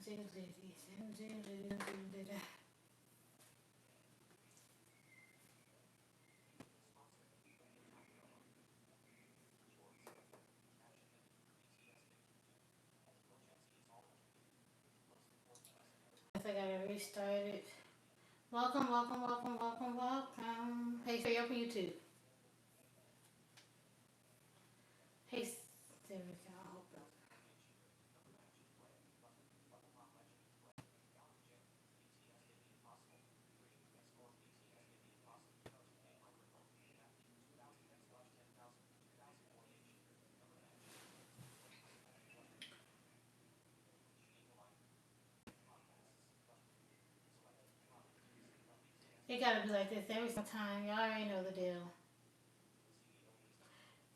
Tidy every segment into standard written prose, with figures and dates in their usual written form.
I gotta restart it. Welcome, welcome, welcome, welcome, welcome. Hey, so you're up on YouTube. Hey, there we go. It gotta be like this every single time. Y'all already know the deal.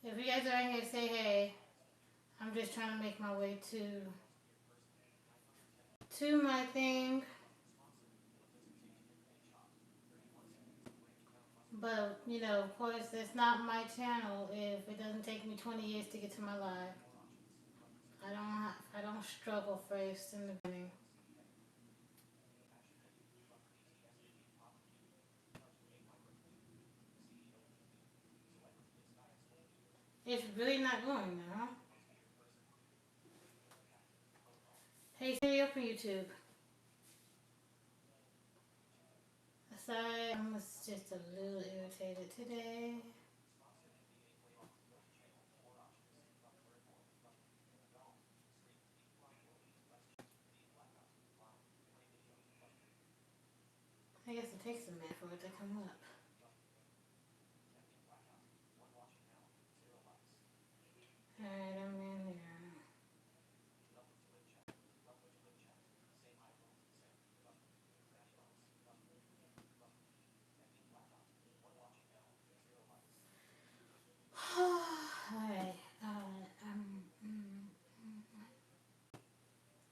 If you guys are in here, say hey. I'm just trying to make my way to my thing. But you know, of course, it's not my channel if it doesn't take me 20 years to get to my live. I don't struggle first in the beginning. It's really not going now. Hey Siri, open YouTube. Sorry, I'm just a little irritated today. I guess it takes a minute for it to come up. Alright, I'm in here. Alright, I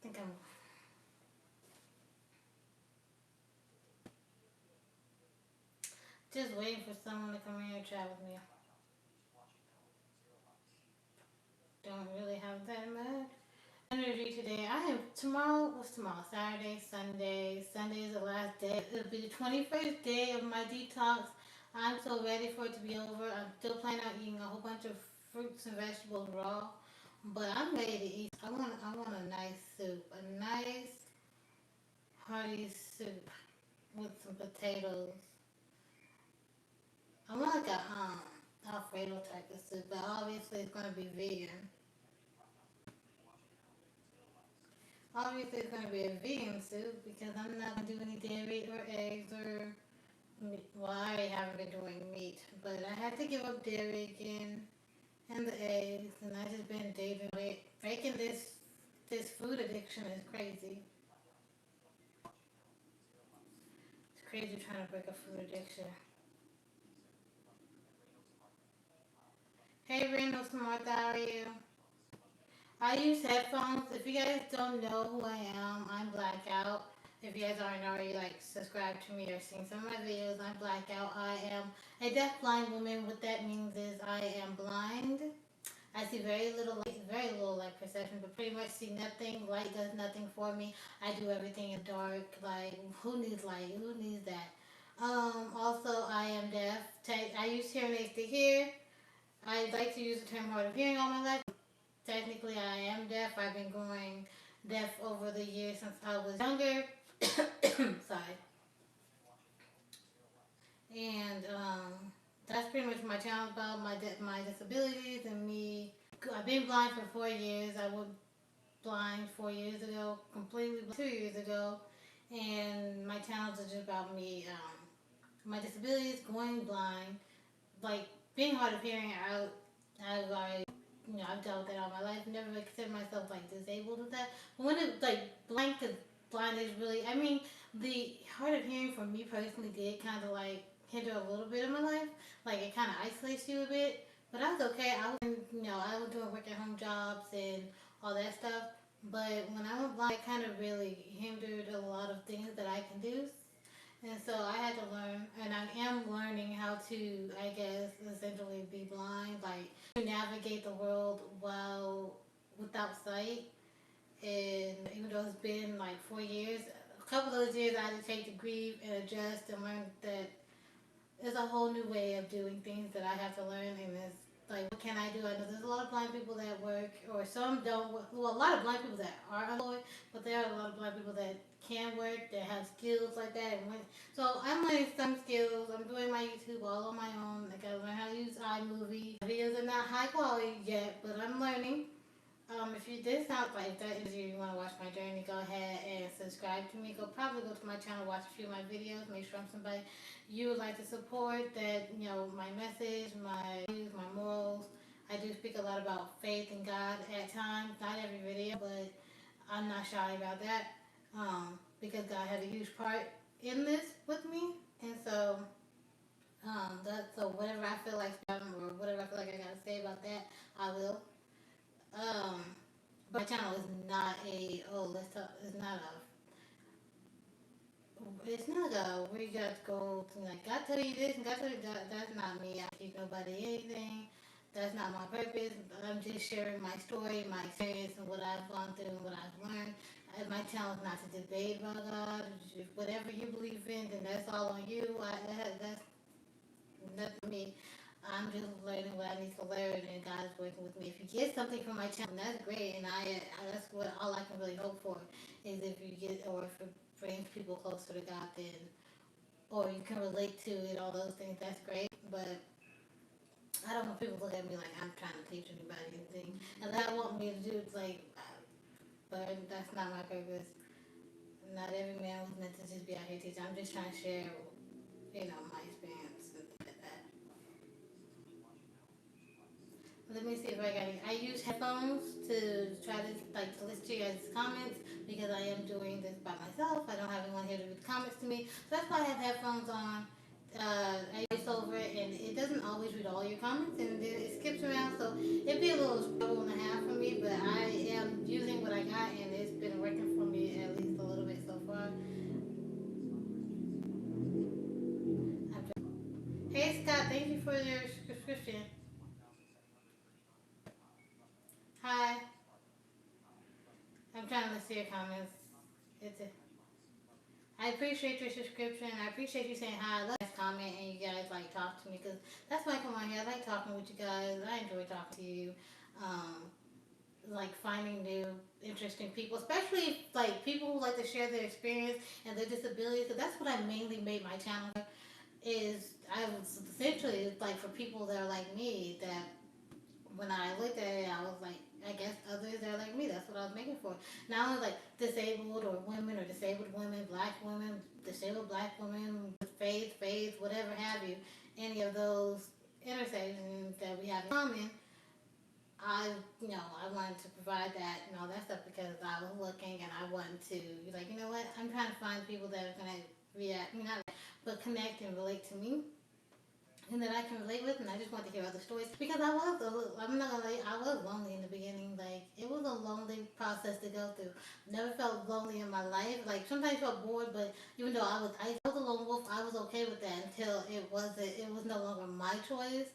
think I'm just waiting for someone to come here and chat with me. Don't really have that much energy today. I have tomorrow. What's tomorrow? Saturday, Sunday. Sunday is the last day. It'll be the 21st day of my detox. I'm so ready for it to be over. I'm still planning on eating a whole bunch of fruits and vegetables raw, but I'm ready to eat. I want a nice soup, a nice hearty soup with some potatoes. I want like a Alfredo type of soup, but obviously it's gonna be vegan. Obviously, it's going to be a vegan soup because I'm not going to do any dairy or eggs or meat. Well, I already haven't been doing meat, but I had to give up dairy again and the eggs, and I just been dating it. Breaking this food addiction is crazy. It's crazy trying to break a food addiction. Hey, Randall Smart, how are you? I use headphones. If you guys don't know who I am, I'm Blackout. If you guys aren't already like subscribed to me or seen some of my videos, I'm Blackout. I am a deaf-blind woman. What that means is I am blind. I see very little light perception, but pretty much see nothing. Light does nothing for me. I do everything in dark. Like who needs light? Who needs that? Also, I am deaf. I use hearing aids to hear. I like to use the term hard of hearing all my life. Technically, I am deaf. I've been going deaf over the years since I was younger. Sorry. And that's pretty much my channel about my disabilities and me. I've been blind for 4 years. I was blind 4 years ago, completely blind 2 years ago. And my channel is just about me, my disabilities, going blind, like being hard of hearing. I've already I've dealt with that all my life. Never really considered myself like disabled with that. But when it like blind, cause blind is really, I mean, the hard of hearing for me personally did kind of like hinder a little bit of my life. Like it kind of isolates you a bit. But I was okay. I was doing work at home jobs and all that stuff. But when I went blind, it kind of really hindered a lot of things that I can do. And so I had to learn, and I am learning how to, I guess, essentially be blind, like to navigate the world while without sight. And even though it's been like like 4 years. A couple of those years I had to take to grieve and adjust and learn that there's a whole new way of doing things that I have to learn, and it's like, what can I do? I know there's a lot of blind people that work, or some don't. Well, a lot of blind people that are unemployed, but there are a lot of blind people that can work, that have skills like that. So I'm learning some skills. I'm doing my YouTube all on my own. I gotta learn how to use iMovie. Videos are not high quality yet, but I'm learning. If you did sound like that is you want to watch my journey, go ahead and subscribe to me. Probably go to my channel, watch a few of my videos, make sure I'm somebody you would like to support. That my message, my views, my morals. I do speak a lot about faith and God at times, not every video, but I'm not shy about that because God had a huge part in this with me, and so whatever I feel like or whatever I feel like I gotta say about that, I will. Um, my channel is not a let's talk. It's not a we got to go to like God tell you this and God tell you that. That's not me. I teach nobody anything. That's not my purpose. I'm just sharing my story, my experience, and what I've gone through and what I've learned. My channel is not to debate about God. Whatever you believe in, then that's all on you. That's me. I'm just learning what I need to learn, and God is working with me. If you get something from my channel, that's great, and that's what all I can really hope for is if you get, or if it brings people closer to God, then, or you can relate to it, all those things. That's great, but I don't want people to look at me like I'm trying to teach anybody anything, and that I want me to do is like, but that's not my purpose. Not every man was meant to just be out here teaching. I'm just trying to share, my experience and things like that. Let me see if I got it. I use headphones to try to to listen to your guys' comments because I am doing this by myself. I don't have anyone here to read comments to me, so that's why I have headphones on. I voice over it, and it doesn't always read all your comments, and it skips around, so it'd be a little struggle and a half for me. But I am using what I got, and it's been working for me at least a little bit so far. Hey Scott, thank you for your subscription. Hi, I'm trying to listen to your comments. It's a I appreciate your subscription. I appreciate you saying hi. I love this comment and you guys like talk to me because that's why I come on here. I like talking with you guys. I enjoy talking to you. Um, like finding new, interesting people, especially like people who like to share their experience and their disabilities. So that's what I mainly made my channel. Is I was essentially like for people that are like me that when I looked at it, I was like, I guess others are like me. That's what I was making for. Not only like disabled or disabled women, disabled black women, faith, whatever have you, any of those intersections that we have in common. I wanted to provide that and all that stuff because I was looking and I wanted to be like, you know what? I'm trying to find people that are gonna react, not but connect and relate to me and that I can relate with, and I just want to hear other stories because I'm not gonna lie, I was lonely in the beginning. Like it was a lonely process to go through. Never felt lonely in my life. Like sometimes I felt bored, but even though I was a lone wolf, I was okay with that until it was no longer my choice,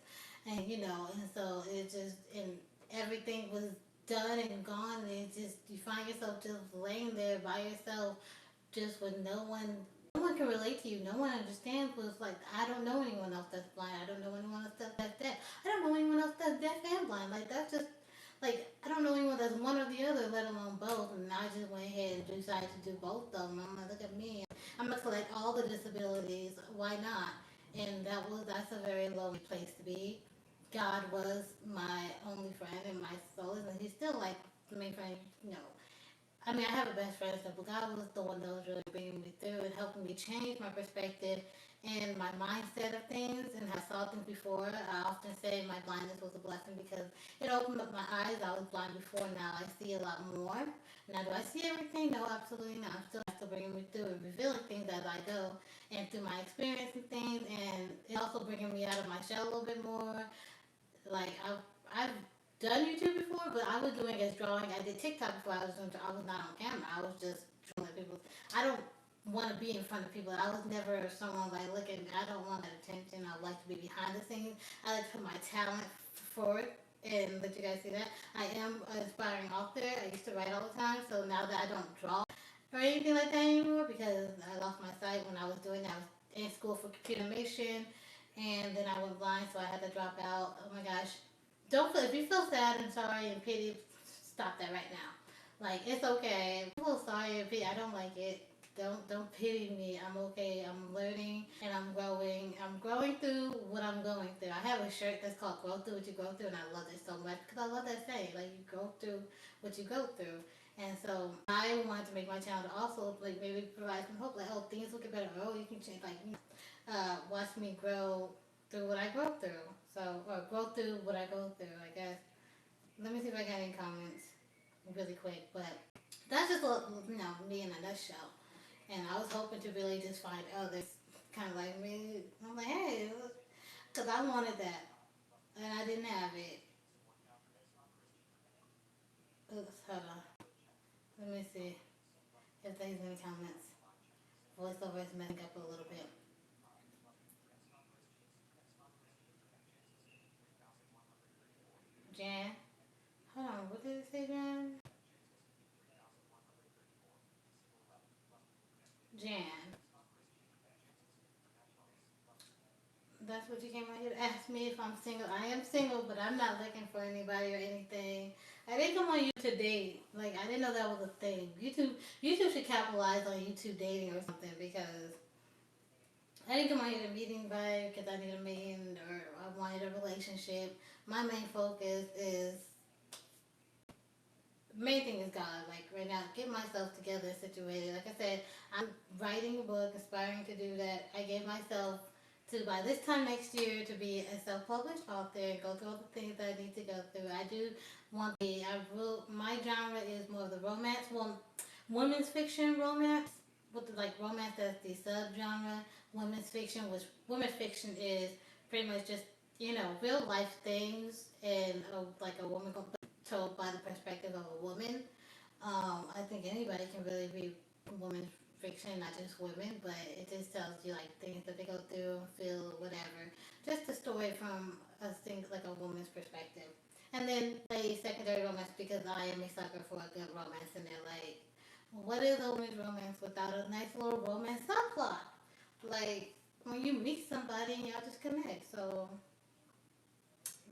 and and so it just and everything was done and gone, and it just you find yourself just laying there by yourself, just with no one can relate to you. No one understands. But it's like I don't know anyone else that's blind. I don't know anyone else that's deaf. I don't know anyone else that's deaf and blind. Like that's just like I don't know anyone that's one or the other, let alone both. And I just went ahead and decided to do both of them. I'm like, look at me. I'm gonna collect all the disabilities. Why not? And that's a very lonely place to be. God was my only friend and my solace, and he's still like the main friend. You know, I mean, I have a best friend, but God was the one that was really bringing me through and helping me change my perspective and my mindset of things and how I saw things before. I often say my blindness was a blessing because it opened up my eyes. I was blind before, now I see a lot more. Now, do I see everything? No, absolutely not. I'm still bringing me through and revealing things as I go and through my experience and things. And it's also bringing me out of my shell a little bit more. Like I've done YouTube before, but I was doing as drawing. I did TikTok before. I was not on camera. I was just drawing at people. I don't want to be in front of people. I was never someone like looking. I don't want that attention. I like to be behind the scenes. I like to put my talent forward and let you guys see that. I am an aspiring author. I used to write all the time, so now that I don't draw or anything like that anymore because I lost my sight when I was doing that. I was in school for computer animation, and then I went blind, so I had to drop out. Oh my gosh. Don't feel, if you feel sad and sorry and pity, stop that right now. Like, it's okay. I feel sorry and pity. I don't like it. Don't pity me. I'm okay. I'm learning and I'm growing. I'm growing through what I'm going through. I have a shirt that's called "Grow Through What You Go Through," and I love it so much because I love that saying. Like, you go through what you go through. And so I wanted to make my channel to also like maybe provide some hope. Like, oh, things will get better. Oh, you can change. Like, watch me grow through what I go through. So, or grow through what I go through. I guess. Let me see if I got any comments really quick. But that's just me in a nutshell. And I was hoping to really just find others kind of like me. I'm like, hey, because I wanted that and I didn't have it. Oops, hold on. Let me see if there's any comments. Voiceover is messing up a little bit. Jan, hold on. What did it say, Jan? Jan. That's what you came out here to ask me if I'm single. I am single, but I'm not looking for anybody or anything. I didn't come on YouTube to date. Like, I didn't know that was a thing. YouTube should capitalize on YouTube dating or something because I didn't come out here to meet anybody because I need a man or I wanted a relationship. My main focus is main thing is God. Like right now, get myself together, situated. Like I said, I'm writing a book, aspiring to do that. I gave myself to by this time next year to be a self-published author, go through all the things that I need to go through. I do want to be. I will. My genre is more of the romance, well, women's fiction romance. With the, like romance as the subgenre, women's fiction, which women's fiction is pretty much just real life things and like a woman told by the perspective of a woman. I think anybody can really read women's fiction, not just women, but it just tells you like things that they go through, feel, whatever. Just a story from a thing like a woman's perspective. And then a secondary romance because I am a sucker for a good romance, and they're like, what is a woman's romance without a nice little romance subplot? Like when you meet somebody and y'all just connect. So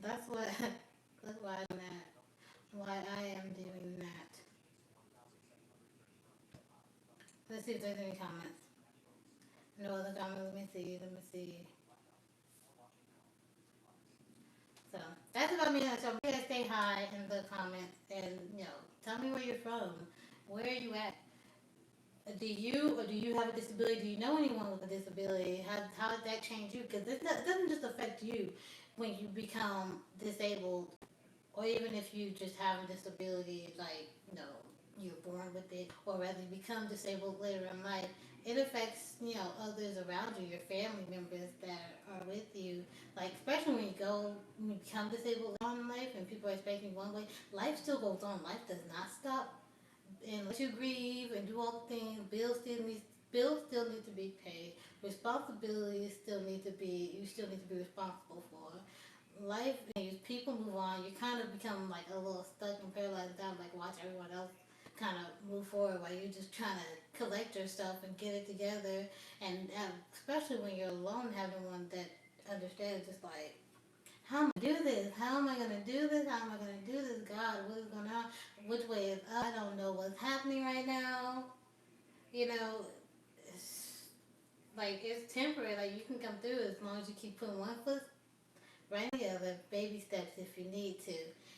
that's what that's why I'm at. Why I am doing that. Let's see if there's any comments. No other comments. Let me see. Let me see. So that's about me. So you guys say hi in the comments and tell me where you're from. Where are you at? Do you have a disability? Do you know anyone with a disability? How did that change you? Because it doesn't just affect you when you become disabled, or even if you just have a disability, like you're born with it, or rather you become disabled later in life. It affects others around you, your family members that are with you. Like especially when you become disabled later on in life, and people are expecting you one way, life still goes on. Life does not stop and let you grieve and do all the things. Bills still need to be paid. Responsibilities still need to be you still need to be responsible for. Life and people move on. You kind of become like a little stuck and paralyzed down. Like watch everyone else kind of move forward while you're just trying to collect your stuff and get it together. And especially when you're alone, having one that understands, just like how am I gonna do this? How am I gonna do this? How am I gonna do this? God, what is going on? Which way is up? I don't know what's happening right now. You know, it's like it's temporary. Like you can come through as long as you keep putting one foot right in the other, baby steps if you need to,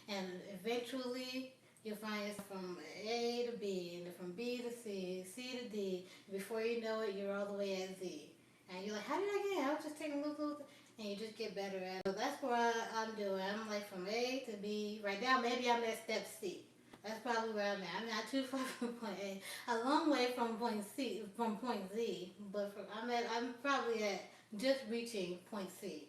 and eventually you'll find yourself from A to B, and then from B to C, C to D. Before you know it, you're all the way at Z, and you're like, how did I get here? I was just taking a little, and you just get better at it. So that's what I'm doing. I'm like from A to B. Right now, maybe I'm at step C. That's probably where I'm at. I'm not too far from point A. A long way from point Z. But I'm probably at just reaching point C.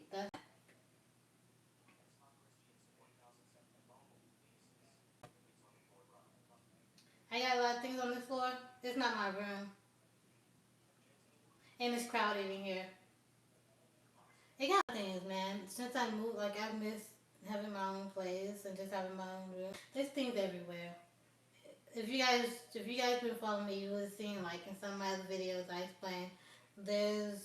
I got a lot of things on this floor. It's not my room. And it's crowded in here. It got things, man. Since I moved, like, I miss having my own place and just having my own room. There's things everywhere. If if you guys been following me, you would have seen like in some of my other videos I explained. There's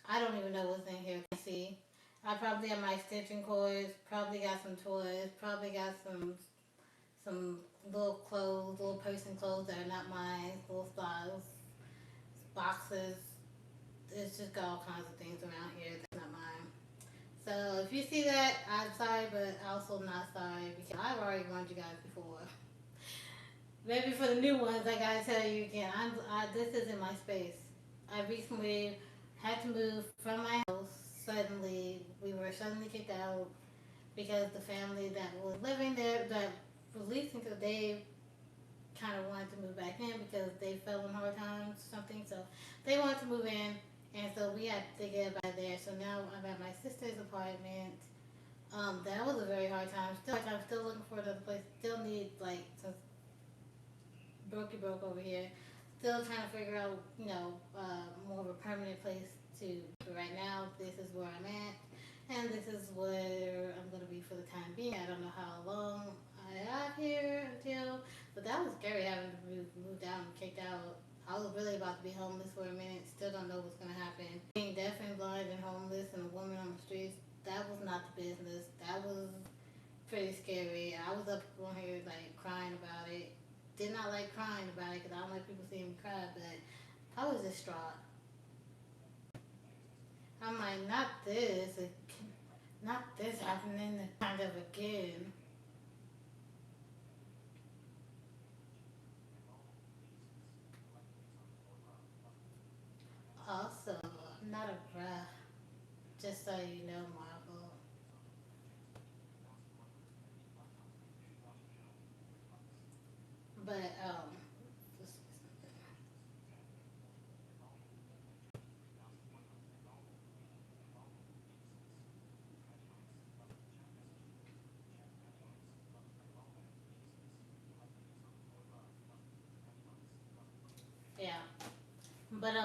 I don't even know what's in here. See, I probably have my extension cords. Probably got some toys. Probably got some little clothes, little person clothes that are not mine. Little styles, boxes. It's just got all kinds of things around here that's not mine. So if you see that, I'm sorry, but also not sorry because I've already warned you guys before. Maybe for the new ones, I gotta tell you again. This isn't my space. I recently had to move from my house. Suddenly, we were suddenly kicked out because the family that was living there, that was leasing, because they kind of wanted to move back in because they fell in hard times, something. So they wanted to move in, and so we had to get by there. So now I'm at my sister's apartment. That was a very hard time. Still looking for another place. Still need like some broke over here. Still trying to figure out, more of a permanent place to. But right now, this is where I'm at, and this is where I'm gonna be for the time being. I don't know how long I have here until, but that was scary having to move down and kicked out. I was really about to be homeless for a minute. Still don't know what's gonna happen. Being deaf and blind and homeless and a woman on the streets, that was not the business. That was pretty scary. I was up on here like crying about it. Did not like crying about it because I don't like people seeing me cry, but I was distraught. I'm like, not this happening kind of again. Also, I'm not a bruh, just so you know, Marvel. But, yeah. But,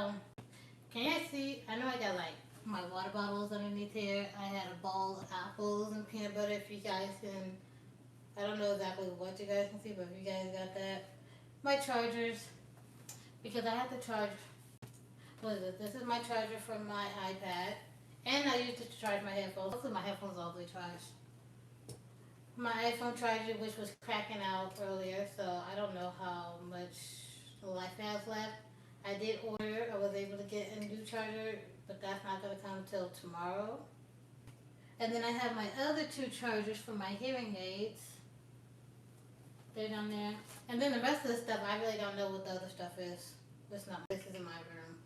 can you see? I know I got like my water bottles underneath here. I had a bowl of apples and peanut butter. If you guys can, I don't know exactly what you guys can see, but if you guys got that, my chargers, because I have to charge. What is it? This is my charger for my iPad, and I use it to charge my headphones. Hopefully, my headphones all the way charged. My iPhone charger, which was cracking out earlier, so I don't know how much life has left. I did order. I was able to get a new charger, but that's not going to come till tomorrow. And then I have my other two chargers for my hearing aids. They're down there. And then the rest of the stuff, I really don't know what the other stuff is. This is in my room.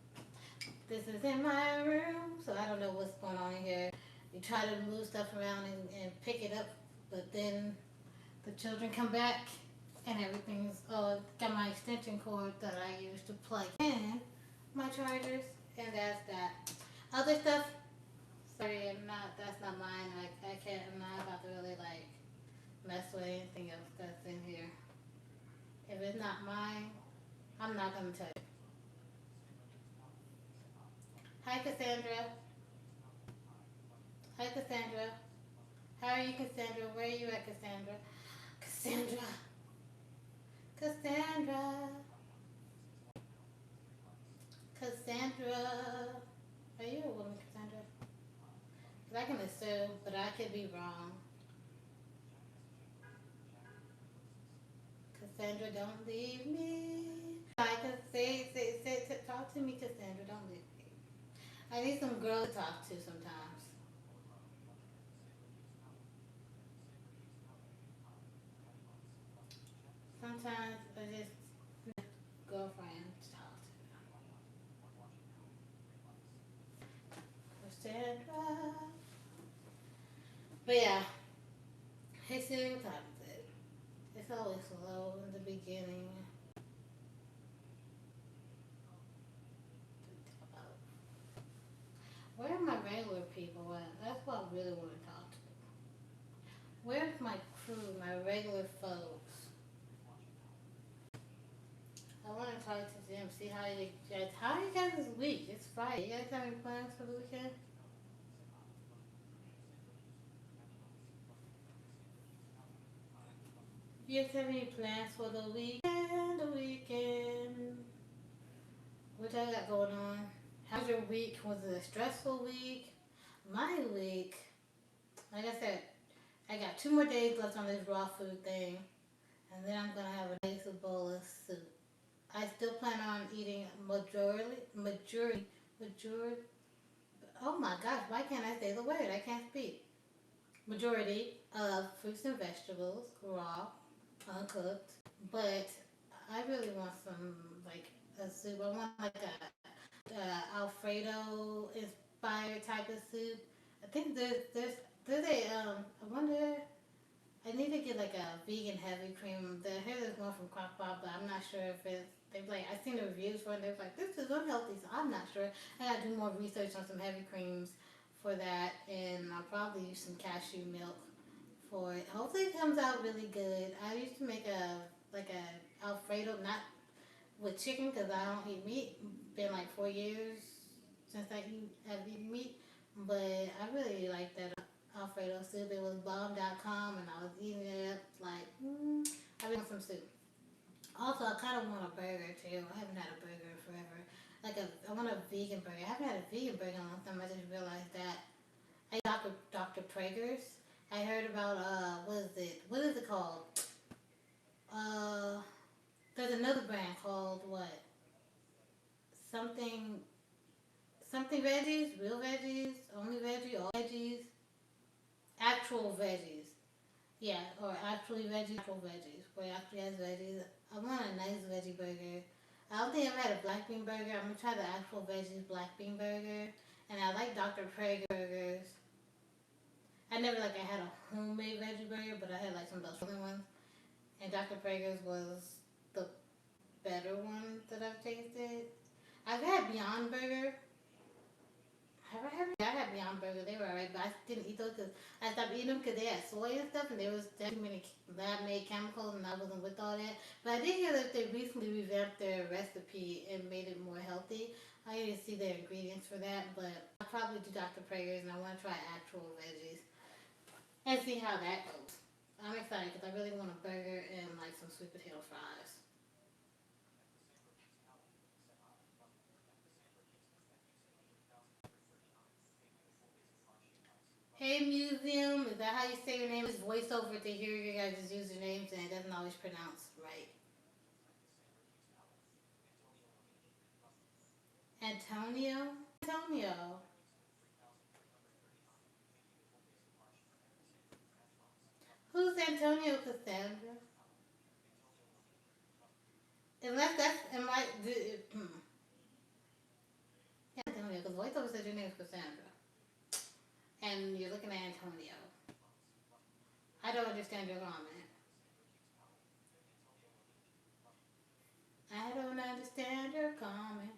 This is in my room, so I don't know what's going on in here. You try to move stuff around and pick it up, but then the children come back and everything's, got my extension cord that I use to plug in my chargers, and that's that. Other stuff, sorry, that's not mine. I'm not about to really like mess with anything else that's in here. If it's not mine, I'm not gonna tell you. Hi Cassandra. Hi Cassandra. How are you, Cassandra? Where are you at, Cassandra? Cassandra. Cassandra. Cassandra. Are you a woman, Cassandra? Because I can assume, but I could be wrong. Cassandra, don't leave me. I can talk to me, Cassandra. Don't leave me. I need some girl to talk to sometimes. Sometimes I just need a girlfriend to talk to. Cassandra. But yeah, hey Siri, what time is it? It's always slow in the beginning. Where are my regular people at? That's what I really want to talk to. Where's my crew, my regular folks? I want to talk to them, see how you guys this week? It's Friday. You guys have any plans for the weekend? You guys have any plans for the weekend? The weekend. What I got going on? How's your week? Was it a stressful week? My week, like I said, I got 2 more days left on this raw food thing, and then I'm gonna have a nice bowl of soup. I still plan on eating majority. Oh my gosh, why can't I say the word? I can't speak. Majority of fruits and vegetables, raw, uncooked. But I really want some like a soup. I want like a Alfredo inspired type of soup. I think there's a I wonder. I need to get like a vegan heavy cream. I heard there's one from Crock-Pot, but I'm not sure if it's. They've like I seen the reviews for it. They're like this is unhealthy, so I'm not sure. I gotta do more research on some heavy creams for that, and I'll probably use some cashew milk for it. Hopefully, it comes out really good. I used to make a Alfredo, not with chicken because I don't eat meat. Been like 4 years since have eaten meat, but I really like that Alfredo soup. It was bomb.com and I was eating it up like, I really want some soup. Also, I kind of want a burger too. I haven't had a burger in forever. I want a vegan burger. I haven't had a vegan burger in a long time. I just realized that. I eat Dr. Prager's. I heard about, what is it called? Uh, there's another brand called what? Something, something veggies, real veggies, only veggie, all veggies, actual veggies. Yeah, or actual veggies, where it actually has veggies. I want a nice veggie burger. I don't think I've had a black bean burger. I'm gonna try the actual veggies black bean burger. And I like Dr. Prager burgers. I never like I had a homemade veggie burger, but I had like some of those other ones. And Dr. Prager's was the better one that I've tasted. I've had Beyond Burger. Have I had? Yeah, I had Beyond Burger. They were alright, but I didn't eat those because I stopped eating them because they had soy and stuff, and there was too many lab-made chemicals, and I wasn't with all that. But I did hear that they recently revamped their recipe and made it more healthy. I didn't see their ingredients for that, but I'll probably do Dr. Prager's, and I want to try actual veggies and see how that goes. I'm excited because I really want a burger and like some sweet potato fries. Hey Museum, is that how you say your name? It's voiceover to hear your guys' usernames and it doesn't always pronounce right. Antonio? Antonio. Who's Antonio Cassandra? Unless that's, am I, yeah, Antonio, because voiceover said your name is Cassandra. And you're looking at Antonio. I don't understand your comment. I don't understand your comment.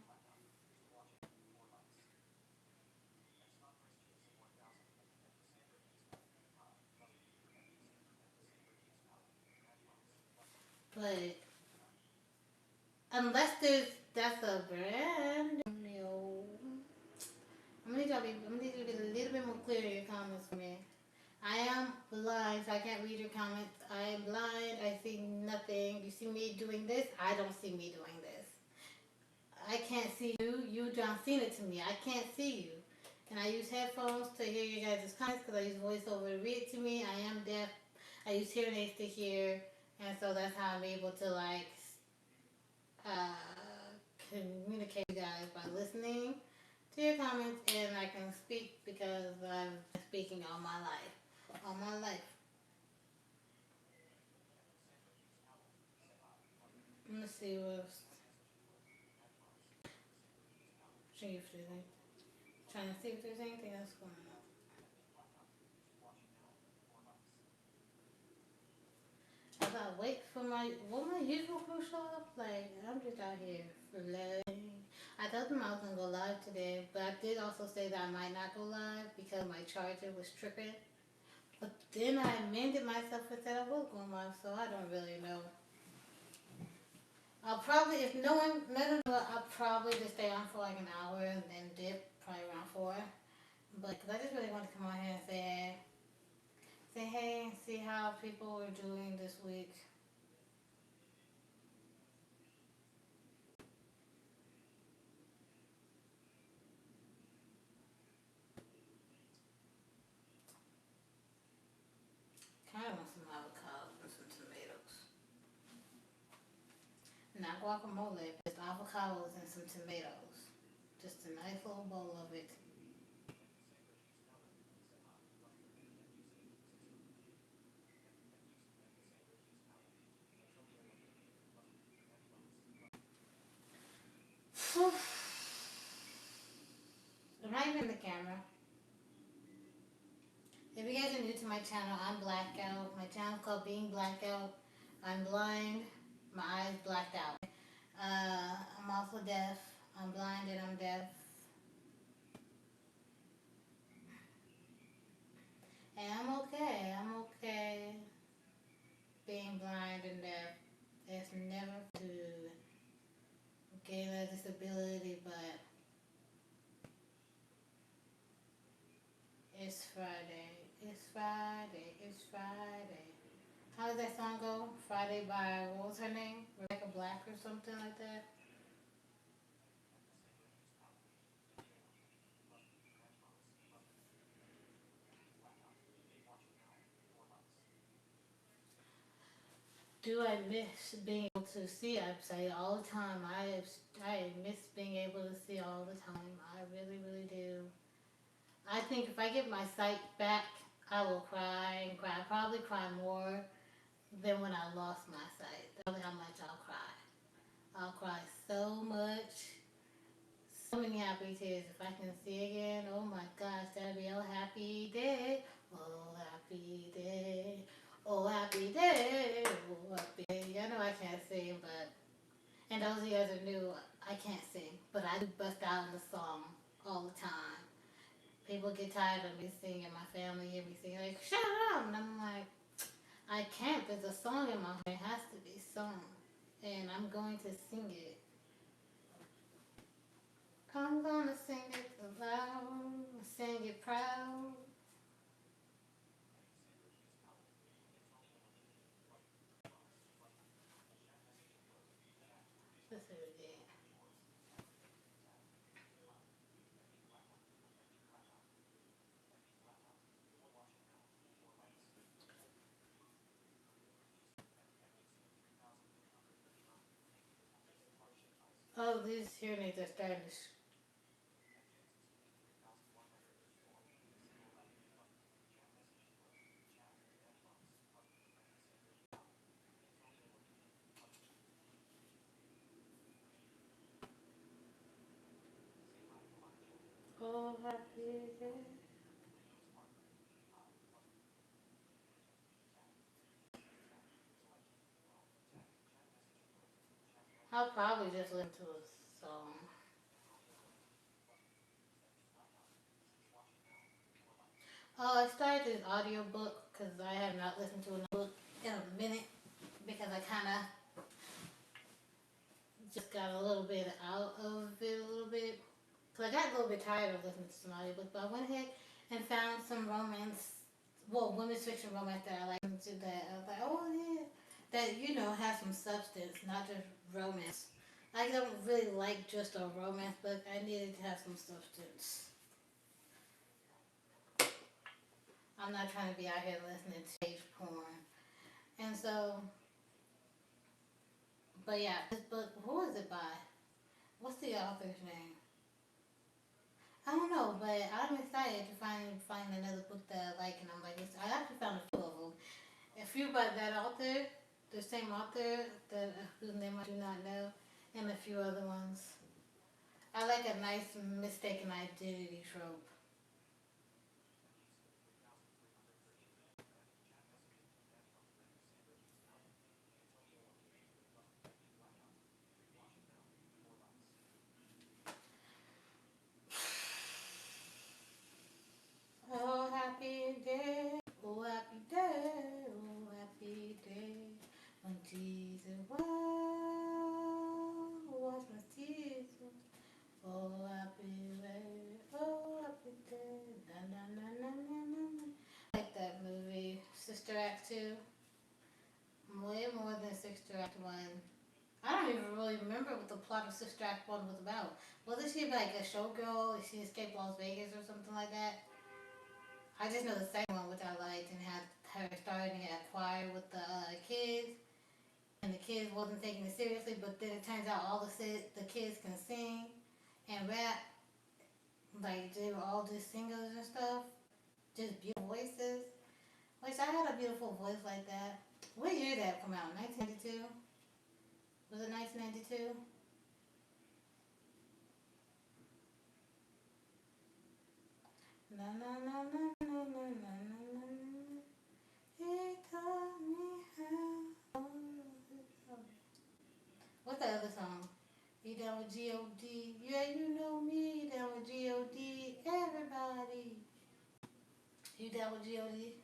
But unless that's a brand. No. I'm gonna need you to be a little bit more clear in your comments for me. I am blind, so I can't read your comments. I am blind. I see nothing. You see me doing this? I don't see me doing this. I can't see you. You don't seen it to me. I can't see you. And I use headphones to hear you guys' comments because I use voiceover to read it to me. I am deaf. I use hearing aids to hear, and so that's how I'm able to like communicate with you guys by listening to your comments, and I can speak because I've been speaking all my life. All my life. Let's see what's see if there's anything. Trying to see if there's anything else going on. I gotta wait for my usual crew show up. Like I'm just out here flirting. I told them I was gonna go live today, but I did also say that I might not go live because my charger was tripping. But then I amended myself and said I was going live, so I don't really know. I'll probably, if no one, none of them, I'll probably just stay on for like an hour and then dip, probably around 4. But, cause I just really want to come on here and say hey, and see how people were doing this week. not guacamole, just avocados and some tomatoes. Just a nice little bowl of it. I'm not even the camera. If you guys are new to my channel, I'm blacked out. My channel's called Being Blackout. I'm blind. My eyes blacked out. I'm also deaf. I'm blind and I'm deaf. And I'm okay. I'm okay being blind and deaf. It's never to gain a disability, but it's Friday. It's Friday. It's Friday. How does that song go? Friday by, what was her name? Rebecca Black or something like that? Do I miss being able to see? I say all the time. I miss being able to see all the time. I really, really do. I think if I get my sight back, I will cry and cry. I'll probably cry more than when I lost my sight. That's probably how much I'll cry. I'll cry so much. So many happy tears. If I can see again, oh my gosh, that'll be a happy day. Oh, happy day. Oh, happy day. Oh, happy day. I know I can't sing, but, and those of you guys are new, I can't sing, but I do bust out in the song all the time. People get tired of me singing. My family hear me singing, like, shut up. And I'm like, I can't. There's a song in my heart. It has to be sung. And I'm going to sing it. I'm gonna sing it loud, sing it proud. Let's do it again. Oh, these hearing aids are starting to. Oh, happy day. I'll probably just listen to a song. Oh, I started this audiobook because I have not listened to a book in a minute because I kind of just got a little bit out of it a little bit. Because I got a little bit tired of listening to some audiobooks, but I went ahead and found some romance, well, women's fiction romance that I like to that. I was like, oh yeah, that, you know, has some substance, not just romance. I don't really like just a romance book. I needed to have some substance. I'm not trying to be out here listening to page porn. And so, but yeah, this book, who is it by? What's the author's name? I don't know, but I'm excited to find another book that I like, and I'm like, I actually found a few of them. A few by that author, the same author that whose name I do not know, and a few other ones. I like a nice mistaken identity trope. Oh happy day, oh happy day, oh happy day, when Jesus was my tears. Oh happy day, oh happy day, na na na na na na. I like that movie, Sister Act 2, way more than Sister Act 1. I don't even really remember what the plot of Sister Act 1 was about. Wasn't she like a showgirl? She escaped Las Vegas or something like that? I just know the second one, which I liked, and had her starting at choir with the kids. and the kids wasn't taking it seriously, but then it turns out all the kids can sing and rap, like they were all just singers and stuff, just beautiful voices. Which I had a beautiful voice like that. What year did that come out? 1992? Was it 1992? Na na na na na na na na. He taught me how. What's that other song? You down with G.O.D.? Yeah, you know me. You down with G.O.D.? Everybody. You down with G.O.D.?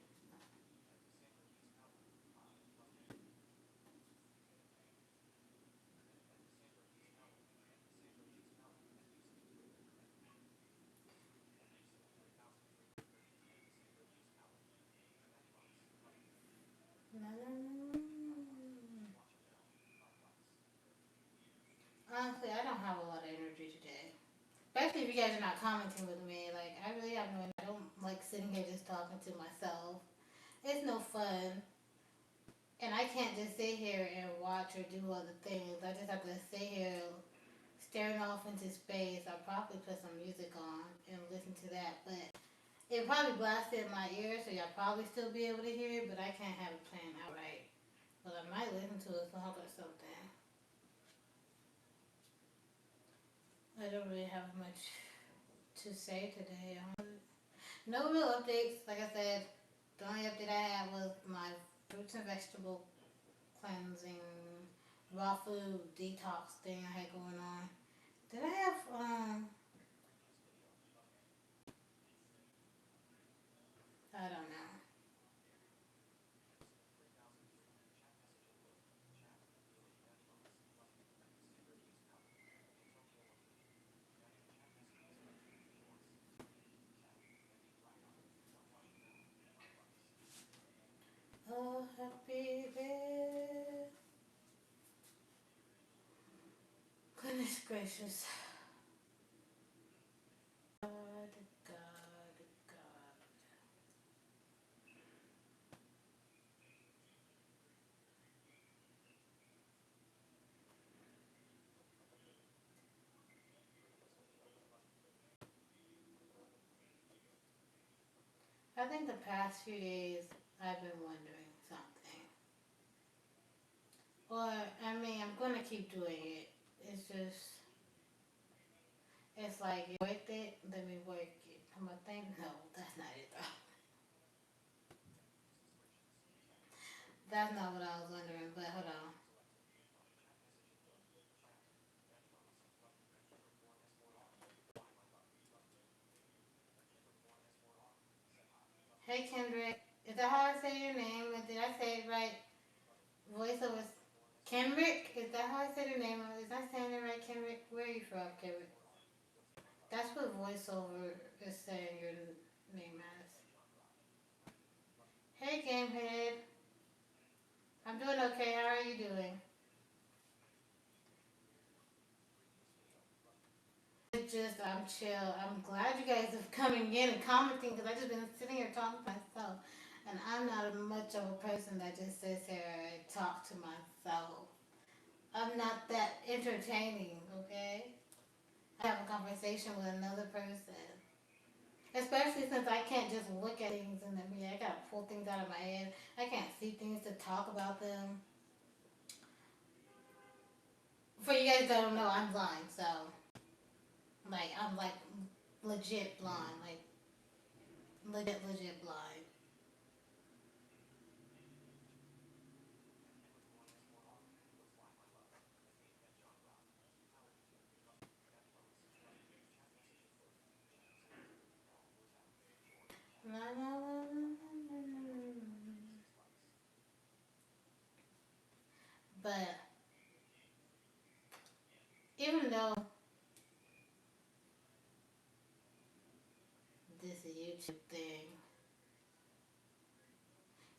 Na, na, na. Honestly, I don't have a lot of energy today. Especially if you guys are not commenting with me. Like, I really have no energy. I don't like sitting here just talking to myself. It's no fun. And I can't just sit here and watch or do other things. I just have to sit here staring off into space. I'll probably put some music on and listen to that. But it probably blasted in my ears, so y'all probably still be able to hear it, but I can't have it playing outright. But I might listen to a song or something. I don't really have much to say today. No real updates. Like I said, the only update I had was my fruits and vegetable cleansing, raw food detox thing I had going on. Did I have I don't know. Oh, happy day. Goodness gracious. God, God, God. I think the past few days I've been wondering something. Or, I mean, I'm gonna keep doing it. It's just, it's like, it's worth it, let me work it. I'm gonna think, no, that's not it though. That's not what I was wondering, but hold on. Hey Kendrick, is that how I say your name? Did I say it right? Voiceover. Kendrick? Is that how I said your name? Is I saying it right, Kendrick? Where are you from, Kendrick? That's what voiceover is saying your name as. Hey Gamehead. I'm doing okay. How are you doing? It's just, I'm chill. I'm glad you guys are coming in and commenting because I just been sitting here talking to myself. And I'm not much of a person that just sits here and talk to myself. I'm not that entertaining, okay? I have a conversation with another person. Especially since I can't just look at things and I mean I gotta pull things out of my head. I can't see things to talk about them. For you guys that don't know, I'm blind, so like I'm like legit blind, like legit blind. But even though this YouTube thing,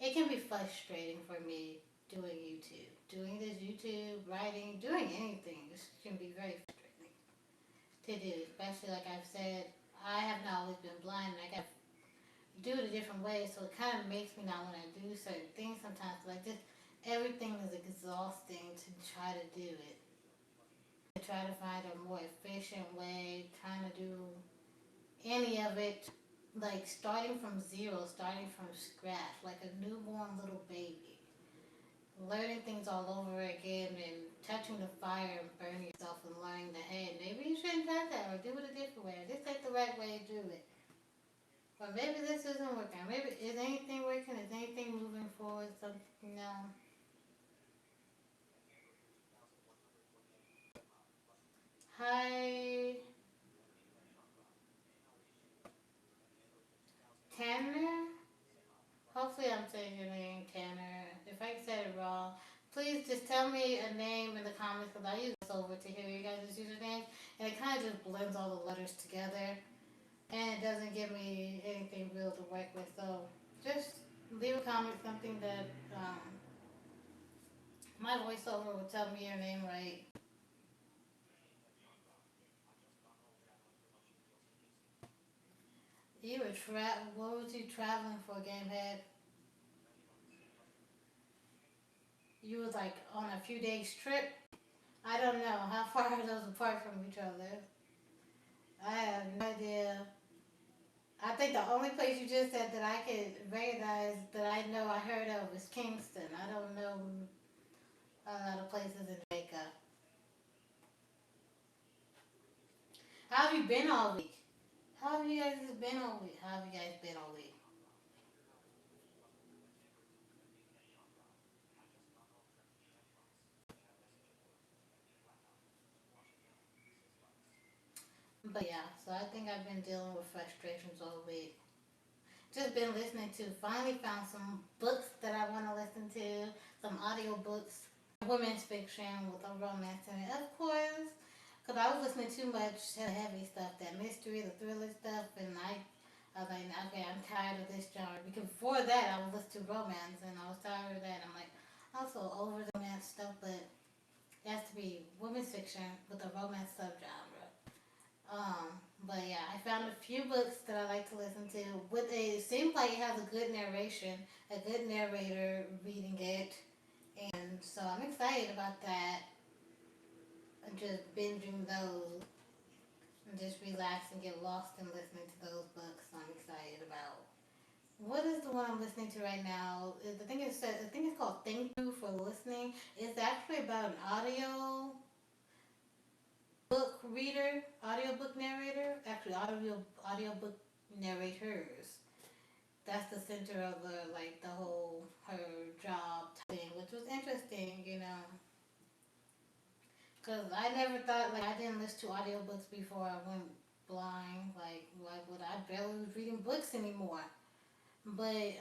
it can be frustrating for me doing YouTube. Doing this YouTube, writing, doing anything, this can be very frustrating to do. Especially like I've said, I have not always been blind and I got do it a different way, so it kind of makes me not want to do certain things sometimes. Like just everything is exhausting to try to do it. To try to find a more efficient way, trying to do any of it, like starting from zero, starting from scratch, like a newborn little baby. Learning things all over again and touching the fire and burning yourself and learning that, hey, maybe you shouldn't try that or do it a different way or this ain't the right way to do it. Or maybe this isn't working. Maybe is anything working? Is anything moving forward? Something, Hi, Tanner. Hopefully I'm saying your name, Tanner. If I said it wrong, please just tell me a name in the comments because I use this over to hear you guys' usernames and it kind of just blends all the letters together and it doesn't give me anything real to work with. So just leave a comment, something that my voiceover will tell me your name right. You were what was you traveling for, Gamehead? You was like on a few days trip. I don't know. How far are those apart from each other? I have no idea. I think the only place you just said that I could recognize that I know I heard of is Kingston. I don't know a lot of places in Jamaica. How have you been all week? How have you guys been all week? How have you guys been all week? But yeah, so I think I've been dealing with frustrations all week. Just been listening to, finally found some books that I want to listen to, some audio books, women's fiction with a romance in it, of course. Because I was listening too much to heavy stuff, that mystery, the thriller stuff, and I was like, okay, I'm tired of this genre. Because before that, I was listening to romance, and I was tired of that. I'm like, I'm so over the romance stuff, but it has to be women's fiction with a romance subgenre. But yeah, I found a few books that I like to listen to. With a, it seems like it has a good narration, a good narrator reading it, and so I'm excited about that. And just binging those, and just relax and get lost in listening to those books. I'm excited about. What is the one I'm listening to right now? I think it's called "Thank You for Listening." It's actually about an book reader, audiobook narrator, actually audiobook narrators. That's the center of the whole her job thing, which was interesting, because I never thought I didn't listen to audiobooks before I went blind. Like what I barely was reading books anymore. But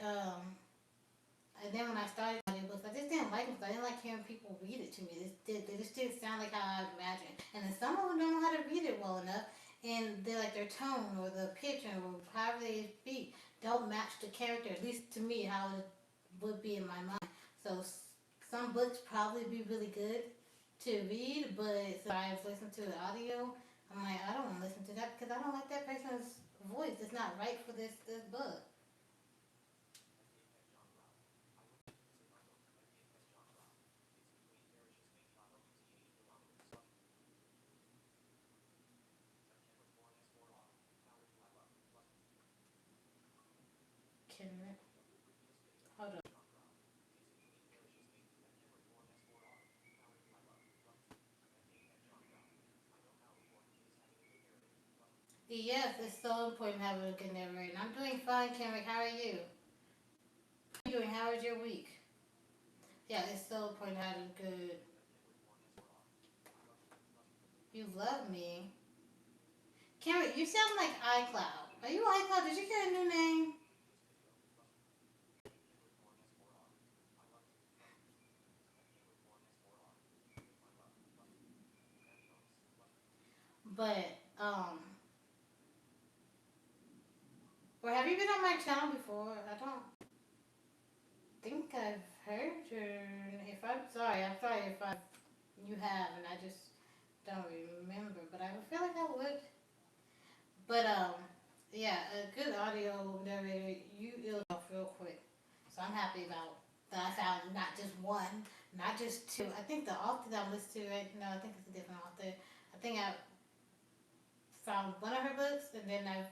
and then when I started audiobooks, I just didn't like them because I didn't like hearing people read it to me. They just didn't sound like how I imagined. And then some of them don't know how to read it well enough, and they like their tone or the pitch or however they speak don't match the character. At least to me, how it would be in my mind. So some books probably be really good to read, but so I've listened to the audio. I'm like, I don't want to listen to that because I don't like that person's voice. It's not right for this book. Can hold on. Yes, it's so important having a good narrator. I'm doing fine, Kendrick. How are you? How are you doing? How was your week? Yeah, it's so important having good. You love me, Kendrick. You sound like iCloud. Are you iCloud? Did you get a new name? But or have you been on my channel before? I don't think I've heard your. If I'm sorry, if you have, and I just don't remember. But I feel like I would. But yeah, a good audio narrator, you ill off real quick. So I'm happy about that I found, not just one, not just two. I think the author that I'm listening to right now, I think it's a different author. I think I found one of her books, and then I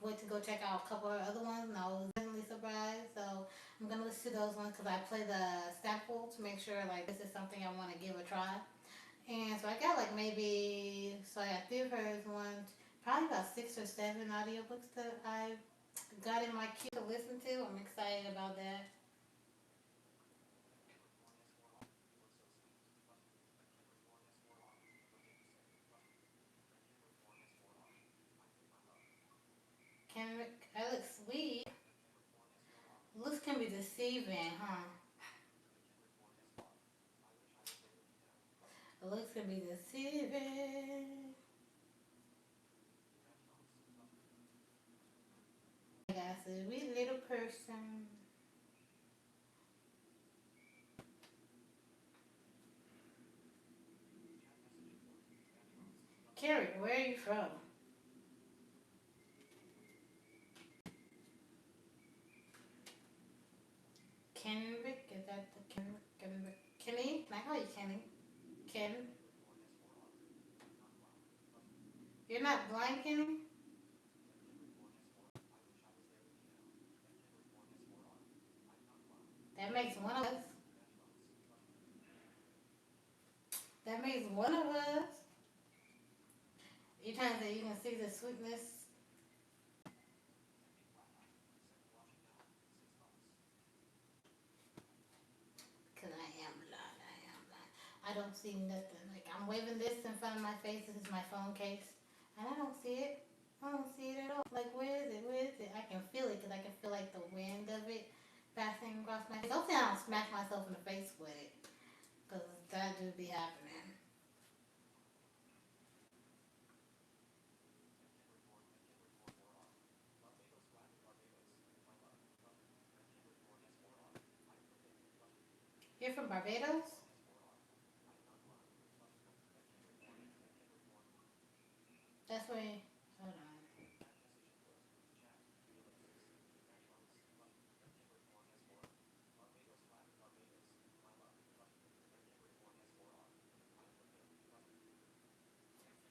went to go check out a couple of other ones, and I was pleasantly surprised. So I'm gonna listen to those ones because I play the sample to make sure like this is something I want to give a try. And so I got like maybe, so I got three of hers, one, probably about 6 or 7 audiobooks that I got in my queue to listen to. I'm excited about that. Can I look sweet? Looks can be deceiving, huh? Looks can be deceiving. I got a sweet little person. Carrie, where are you from? Kenrick? Is that the Kenrick? Kenny? Can I call you Kenny? Ken? You're not blind, Kenny? That makes one of us. That makes one of us. You're trying to say you can see the sweetness? Because I am blind. I am blind. I don't see nothing. Like, I'm waving this in front of my face. This is my phone case. And I don't see it. I don't see it at all. Like, where is it? Where is it? I can feel it because I can feel, like, the wind of it passing across my face. Hopefully I don't smack myself in the face with it. Because that do be happening. You're from Barbados? That's where you... Hold on.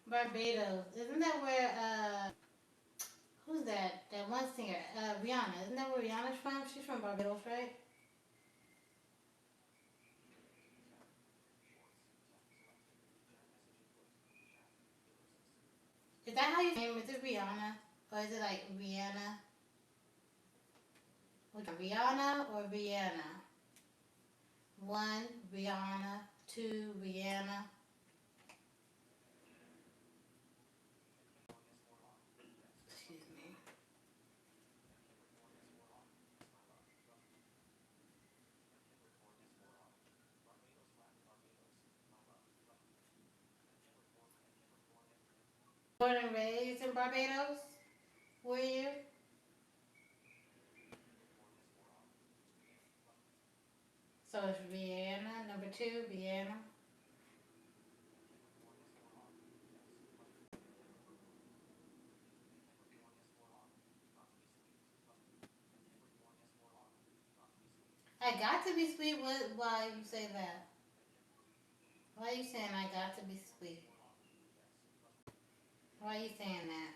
Barbados. Isn't that where, who's that? That one singer, Rihanna. Isn't that where Rihanna's from? She's from Barbados, right? Is that how you name it? Is it Rihanna? Or is it like Rihanna? Which one? Rihanna or Rihanna? One, Rihanna. Two, Rihanna. Excuse me. Born and raised in Barbados? Were you? So it's Rihanna. Number two, Rihanna. I got to be sweet. What? Why you say that? Why are you saying I got to be sweet? Why are you saying that?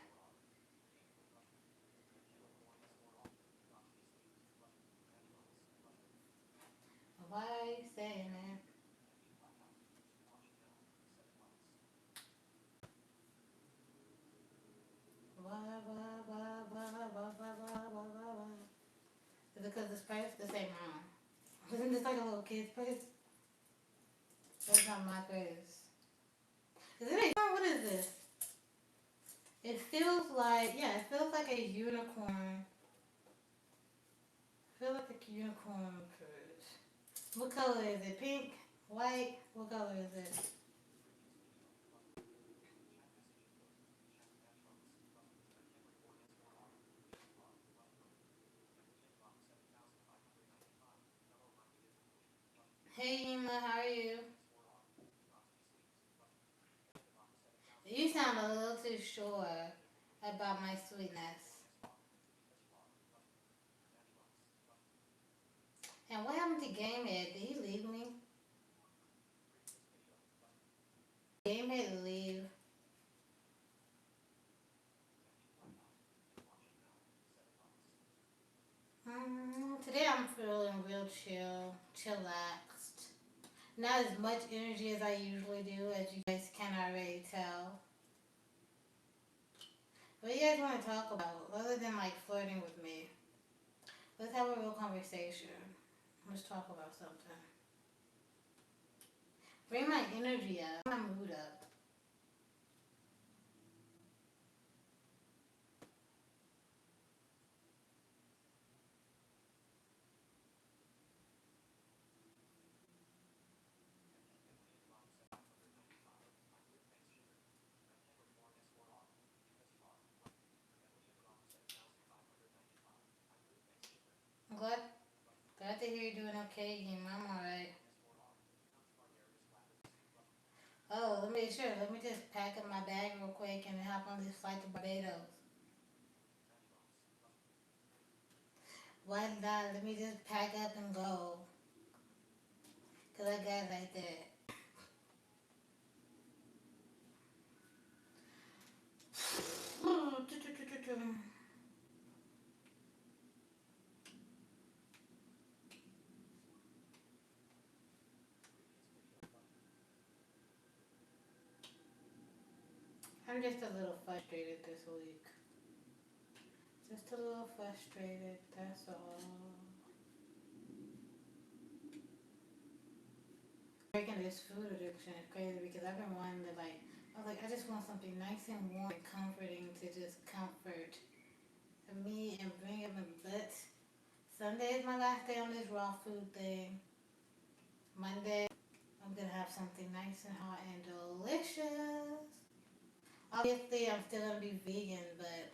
Why are you saying that? Why? Is it because this purse? This ain't mine. Isn't this like a little kid's purse? That's not my purse. Is it a, what is this? It feels like, yeah, it feels like a unicorn. It feels like a unicorn purse. What color is it? Pink? White? What color is it? Hey Emma, how are you? You sound a little too sure about my sweetness. And what happened happened to Gamehead? Did he leave me? Gamehead leave. Today I'm feeling real chillaxed. Not as much energy as I usually do, as you guys can already tell. What do you guys want to talk about, other than like flirting with me? Let's have a real conversation. Let's talk about something. Bring my energy up, my mood up. I'm glad to hear you're doing okay, Yim. I'm alright. Oh, let me just pack up my bag real quick and hop on this flight to Barbados. Why not? Let me just pack up and go. Cause I got it like that. I'm just a little frustrated this week. Just a little frustrated, that's all. Breaking this food addiction is crazy because I've been wanting to I was like, I just want something nice and warm and comforting to just comfort me and bring up my butt. Sunday is my last day on this raw food thing. Monday, I'm gonna have something nice and hot and delicious. Obviously, I'm still gonna be vegan, but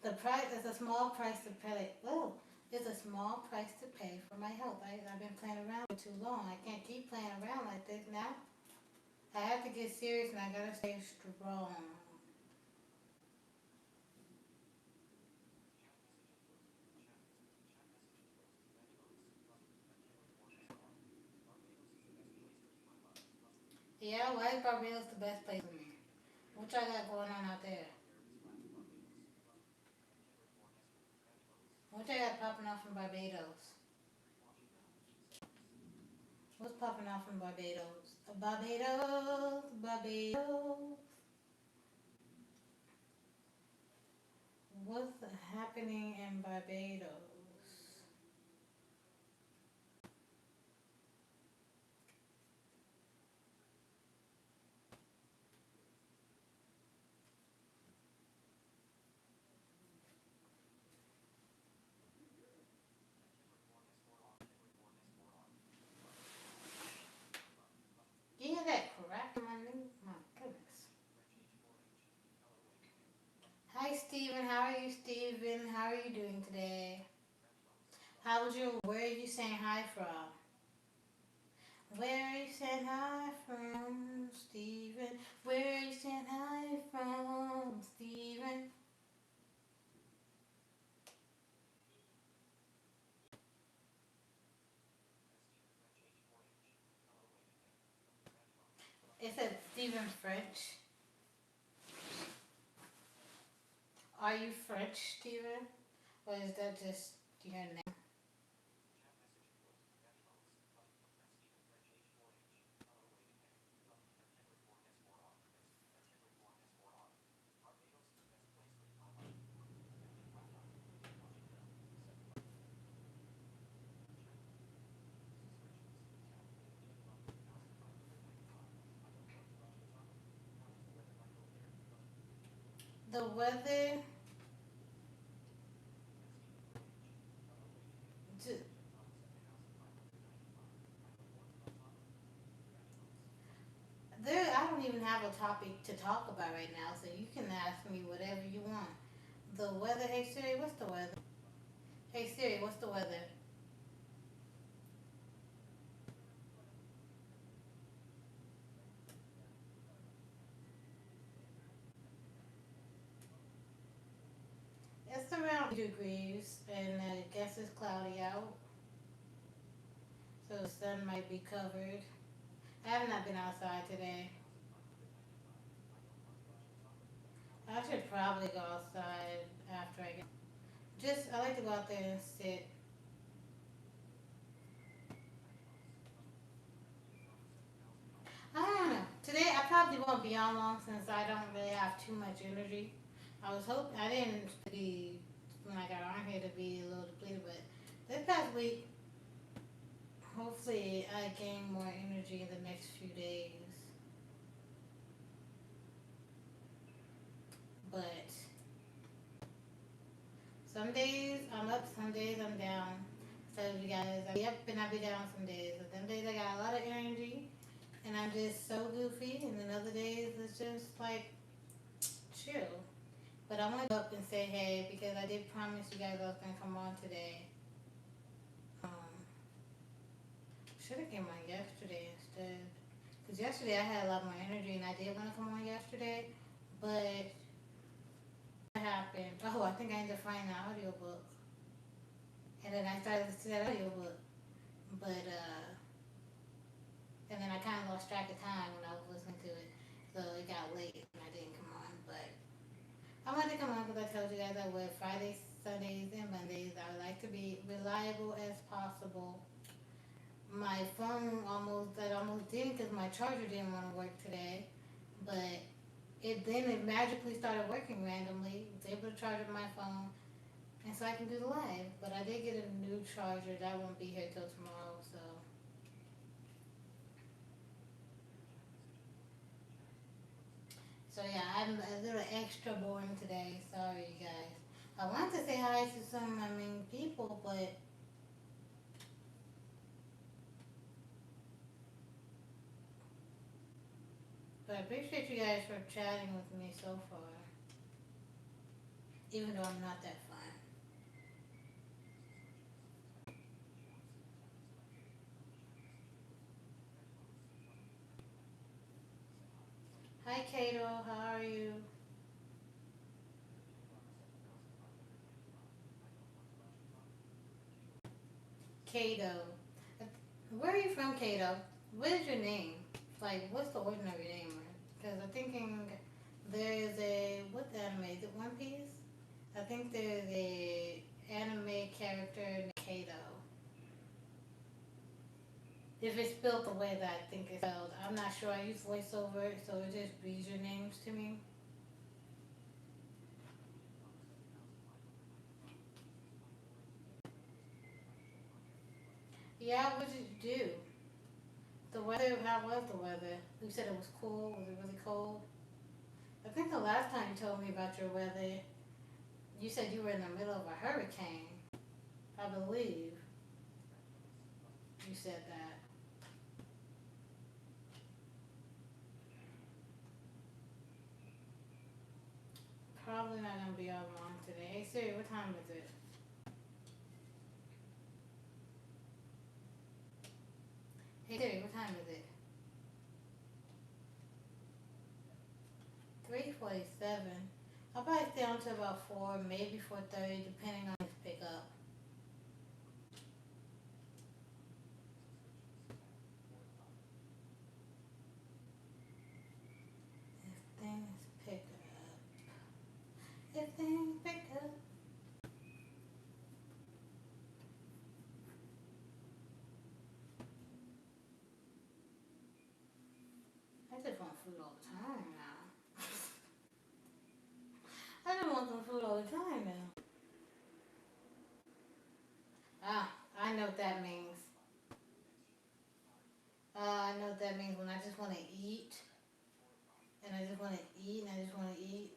the price is a small price to pay. Oh, it's a small price to pay for my health. I've been playing around for too long. I can't keep playing around like this now. I have to get serious and I gotta stay strong. Yeah, why is Barbados the best place for me? What y'all got going on out there? What y'all got popping off in Barbados? What's popping off in Barbados? Barbados, Barbados. What's happening in Barbados? You hear that crack in my knee? My goodness. Hi, Steven. How are you, Steven? How are you doing today? How was your? Where are you saying hi from? Where are you saying hi from, Steven? Where are you saying hi from, Steven? It said Steven French. Are you French, Steven? Or is that just your name? The weather. There, I don't even have a topic to talk about right now, so you can ask me whatever you want. The weather. Hey Siri, what's the weather? Hey Siri, what's the weather? It's around degrees, and I guess it's cloudy out. so the sun might be covered. I have not been outside today. I should probably go outside after I get. I like to go out there and sit. I don't know. Today I probably won't be on long since I don't really have too much energy. I didn't be when I got on here to be a little depleted, but this past week, hopefully I gain more energy in the next few days. But some days I'm up, some days I'm down. So you guys, I'll be up and I'll be down some days. But them days I got a lot of energy and I'm just so goofy, and then other days it's just like chill. But I want to go up and say hey because I did promise you guys I was going to come on today. Um, should have came on yesterday instead. Because yesterday I had a lot more energy and I did want to come on yesterday. But what happened? Oh, I think I ended up finding an audiobook. And then I started listening to that audiobook. But, and then I kind of lost track of time when I was listening to it. So it got late and I didn't come on. But I wanted to come on because I told you guys I would. Fridays, Sundays, and Mondays, I would like to be reliable as possible. My phone almost didn't because my charger didn't want to work today. But it magically started working randomly. I was able to charge up my phone. And so I can do the live. But I did get a new charger. That won't be here till tomorrow. So yeah, I'm a little extra boring today. Sorry, you guys. I want to say hi to some of my main people, but I appreciate you guys for chatting with me so far, even though I'm not that fun. Hi, Kato. How are you? Kato. Where are you from, Kato? What is your name? Like, what's the origin of your name? Because I'm thinking there is a what anime? Is it One Piece? I think there's a anime character named Kato. If it's spelled the way that I think it's spelled, I'm not sure. I use voiceover, so it just reads your names to me. Yeah, what did you do? The weather, how was the weather? You said it was cool. Was it really cold? I think the last time you told me about your weather, you said you were in the middle of a hurricane. I believe you said that. Probably not gonna be on long today. Hey Siri, what time is it? Hey Siri, what time is it? 3:47. I'll probably stay on to about 4, maybe 4:30, depending on his pickup. If things pick up. If things pick up. I just want food all the time now. I just want some food all the time now. Ah, I know what that means. I know what that means when I just want to eat. And I just want to eat and I just want to eat.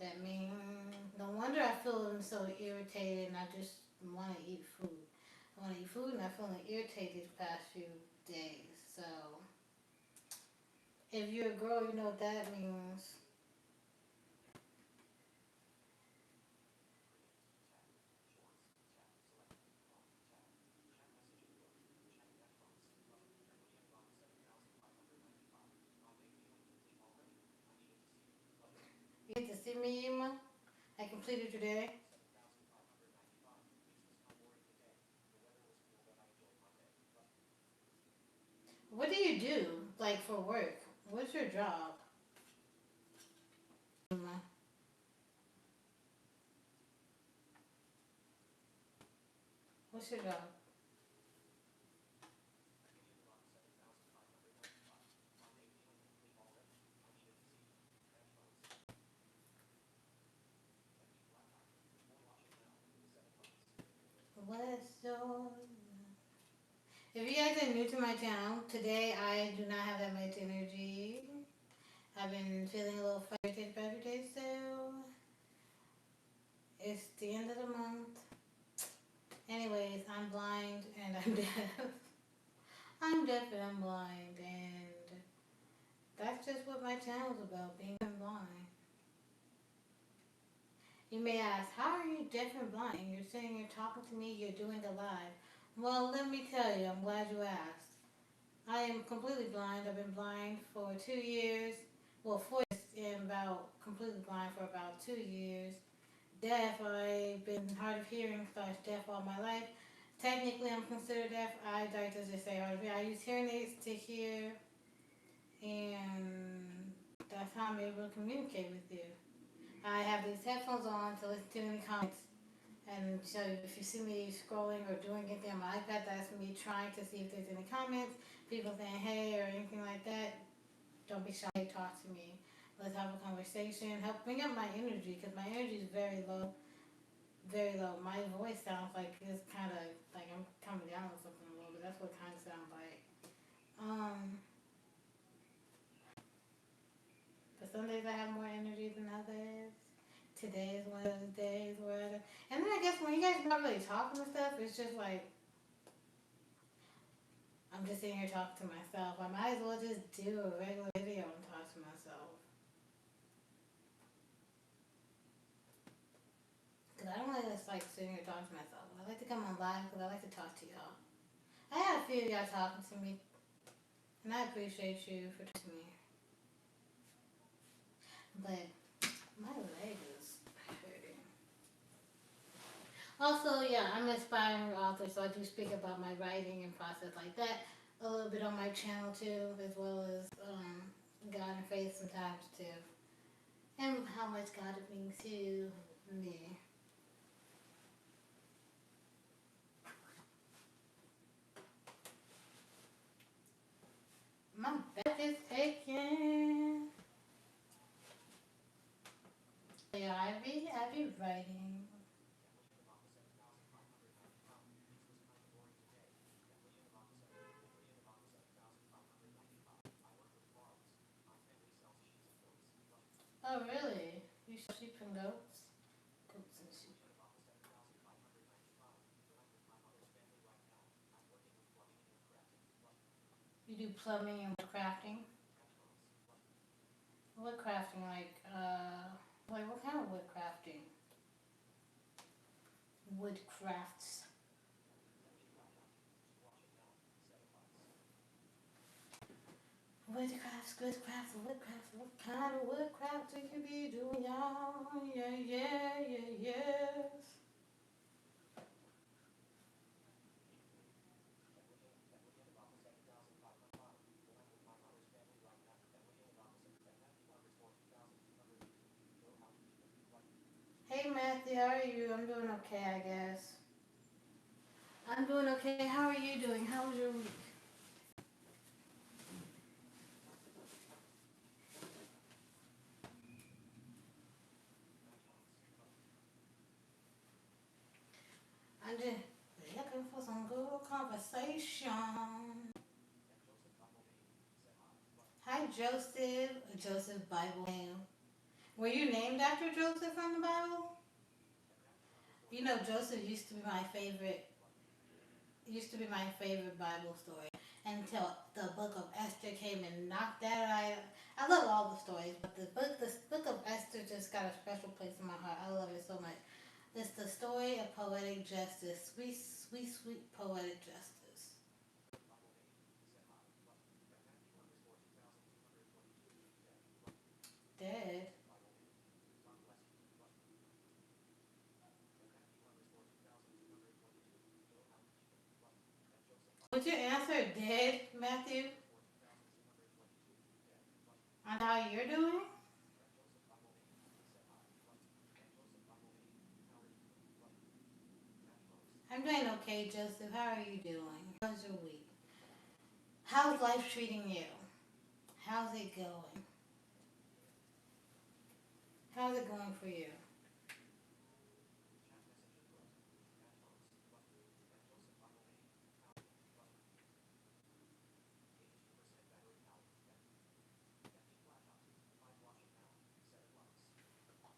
That means no wonder I feel so irritated and I just want to eat food. I want to eat food and I'm feeling irritated these past few days. So if you're a girl, you know what that means. You get to see me, Emma? I completed today. you do, like, for work? What's your job? What's your job? What's your... If you guys are new to my channel, today I do not have that much energy. I've been feeling a little frustrated every day, so it's the end of the month. Anyways, I'm blind and I'm deaf. I'm deaf and I'm blind, and that's just what my channel's about, being blind. You may ask, how are you deaf and blind? You're sitting here talking to me, you're doing a live. Well, let me tell you, I'm glad you asked. I am completely blind. I've been blind for 2 years. Well, 4 years, and about completely blind for about 2 years. Deaf, I've been hard of hearing / deaf all my life. Technically, I'm considered deaf. I like to just say hard of hearing. I use hearing aids to hear, and that's how I'm able to communicate with you. I have these headphones on to listen to any comments. And so if you see me scrolling or doing anything on my iPad, that's me trying to see if there's any comments, people saying hey or anything like that. Don't be shy, talk to me. Let's have a conversation. Help bring up my energy, because my energy is very low. Very low. My voice sounds like it's kind of like I'm coming down with something a little bit. That's what it kind of sounds like. But some days I have more energy than others. Today is one of those days where, and then I guess when you guys not really talking and stuff, it's just like I'm just sitting here talking to myself. I might as well just do a regular video and talk to myself. Because I don't really just like sitting here talking to myself. I like to come on live because I like to talk to y'all. I had a few of y'all talking to me, and I appreciate you for talking to me. But my leg is hurting. Also, yeah, I'm an aspiring author, so I do speak about my writing and process like that a little bit on my channel too, as well as God and faith sometimes too, and how much God means to me. My back is aching. Yeah, I be writing. Oh, really? You sell sheep and goats? Goats and sheep. You do plumbing and crafting? Wood crafting, like what kind of wood crafting? Wood crafts. Woodcrafts, good crafts, woodcrafts. What kind of woodcrafts you can be doing, y'all? Yeah, yeah, yeah, yes. Hey Matthew, how are you? I'm doing okay, I guess. I'm doing okay. How are you doing? How was your week? I'm just looking for some good conversation. Hi Joseph. Joseph Bible name. Were you named after Joseph from the Bible? You know, Joseph used to be my favorite Bible story until the book of Esther came and knocked that out. I love all the stories, but the book of Esther just got a special place in my heart. I love it so much. It's the story of poetic justice, sweet, sweet, sweet poetic justice. Dead. Would you answer dead, Matthew? on how you're doing. I'm doing okay, Joseph. How are you doing? How's your week? How's life treating you? How's it going? How's it going for you?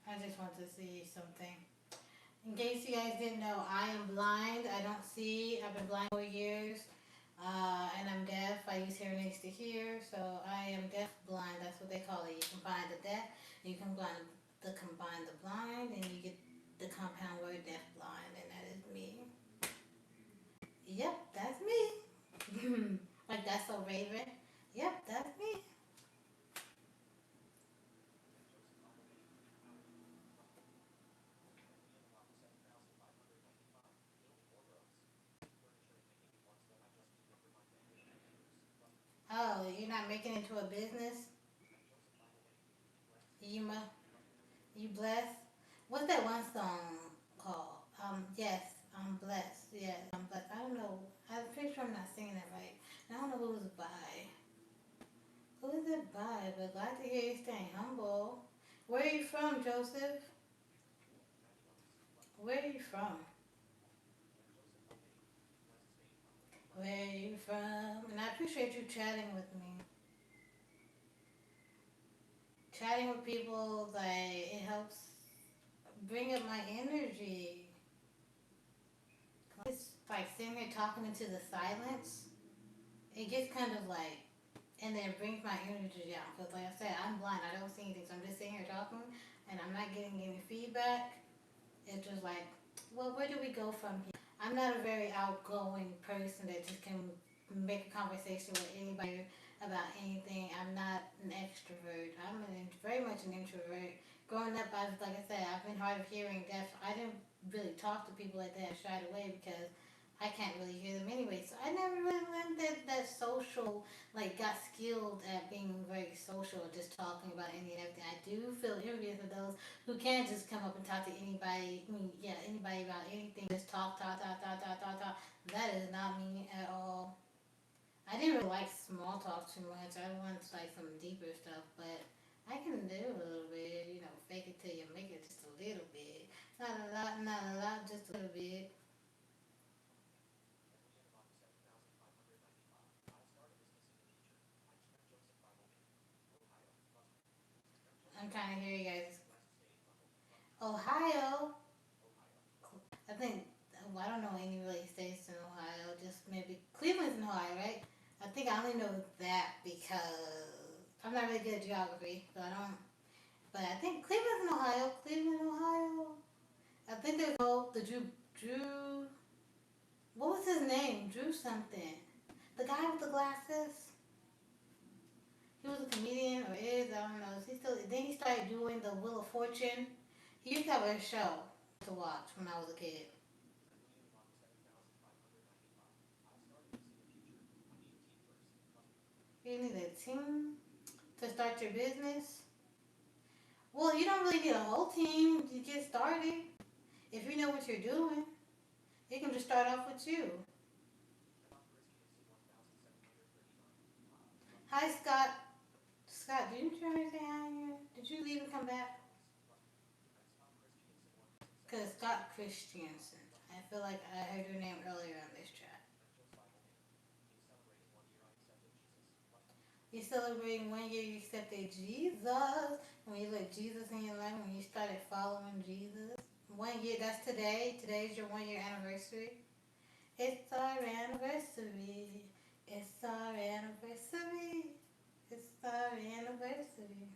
I just want to see something. In case you guys didn't know, I am blind. I don't see. I've been blind for years. And I'm deaf. I use hearing aids to hear. So I am deaf blind. That's what they call it. You combine the deaf, you combine the blind, and you get the compound word deaf blind. And that is me. Yep, that's me. Like that's so Raven. Yep, that's me. Oh, you're not making it into a business? You mu- you blessed? What's that one song called? Yes, I'm blessed. Yes, I'm blessed. I don't know. I'm pretty sure I'm not singing it right. I don't know who it's by. Who is it by? But glad to hear you staying humble. Where are you from, Joseph? Where are you from? Where are you from? And I appreciate you chatting with me. Chatting with people, like, it helps bring up my energy. It's like sitting here talking into the silence. It gets kind of like, and then it brings my energy down. Because, like I said, I'm blind. I don't see anything. So I'm just sitting here talking, and I'm not getting any feedback. It's just like, well, where do we go from here? I'm not a very outgoing person that just can make a conversation with anybody about anything. I'm not an extrovert. Very much an introvert. Growing up, like I said, I've been hard of hearing, deaf. I didn't really talk to people like that. I shied away because I can't really hear them anyway. So I never really learned that social, like, got skilled at being very social, just talking about any and everything. I do feel envious of those who can just come up and talk to anybody. I mean, yeah, anybody about anything. Just talk, talk, talk, talk, talk, talk, talk. That is not me at all. I didn't really like small talk too much. I want like some deeper stuff, but I can do a little bit. Fake it till you make it just a little bit. Not a lot, not a lot, just a little bit. I'm trying to hear you guys. Ohio. I think, well, I don't know any really states in Ohio. Just maybe Cleveland's in Ohio, right? I think I only know that because I'm not really good at geography, so I don't. But I think Cleveland's in Ohio. Cleveland, Ohio. I think there's the Drew. What was his name? Drew something. The guy with the glasses. He was a comedian or is, I don't know. Is he still? Then he started doing the Wheel of Fortune. He used to have a show to watch when I was a kid. You need a team to start your business. Well, you don't really need a whole team to get started. If you know what you're doing, you can just start off with you. Hi, Scott. Scott, didn't you ever say hi here? Did you leave and come back? Because Scott Christiansen. I feel like I heard your name earlier on this chat. You celebrating 1 year you accepted Jesus. When you let Jesus in your life, when you started following Jesus. 1 year, that's today. Today's your 1 year anniversary. It's our anniversary. It's our anniversary. It's our anniversary.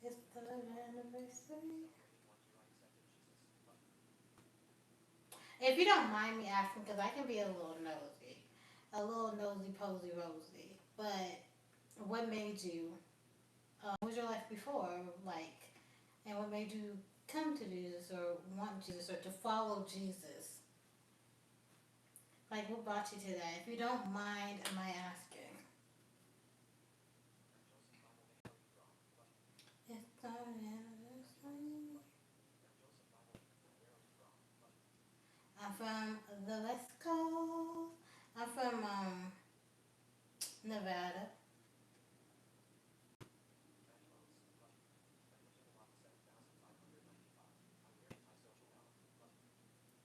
It's our anniversary. If you don't mind me asking, because I can be a little nosy posy rosy. But what made you? What was your life before like? And what made you come to Jesus or want Jesus or to follow Jesus? Like, what brought you to that? If you don't mind, my asking? It's I'm from the West Coast. I'm from Nevada.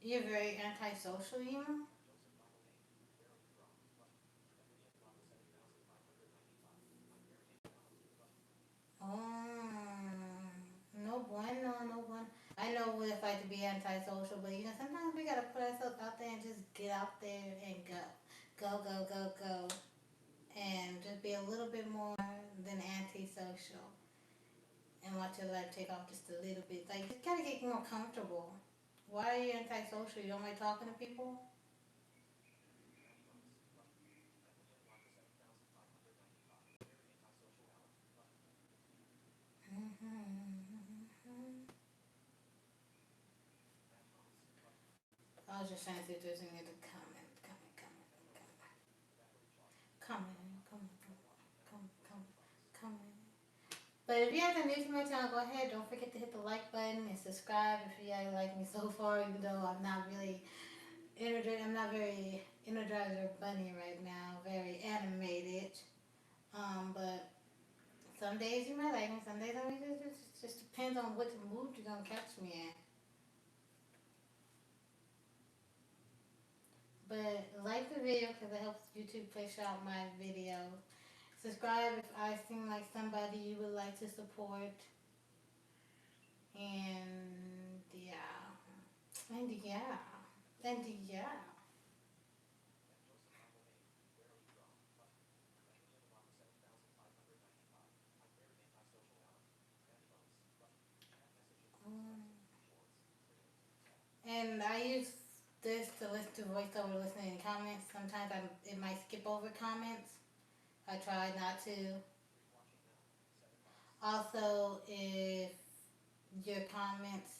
You're very antisocial, you know? Oh, no bueno, no bueno. I know what it's like to be antisocial, but you know, sometimes we gotta put ourselves out there and just get out there and go. Go, go, go, go. And just be a little bit more than antisocial. And watch your life take off just a little bit. Like, you gotta get more comfortable. Why are you antisocial? You don't like talking to people? I was just trying to see if there's any other comment. Comment. But if you haven't new to my channel, go ahead. Don't forget to hit the like button and subscribe if you guys like me so far, even though I'm not really energized. I'm not very energized or bunny right now. Very animated. But some days you might like me. Some days I mean, it just depends on what mood you're gonna catch me in. But like the video because it helps YouTube push out my videos. Subscribe if I seem like somebody you would like to support. And yeah. And yeah. And yeah. Um, and I use this to listen to voiceover listening and comments. Sometimes it might skip over comments. I try not to. Also, if your comments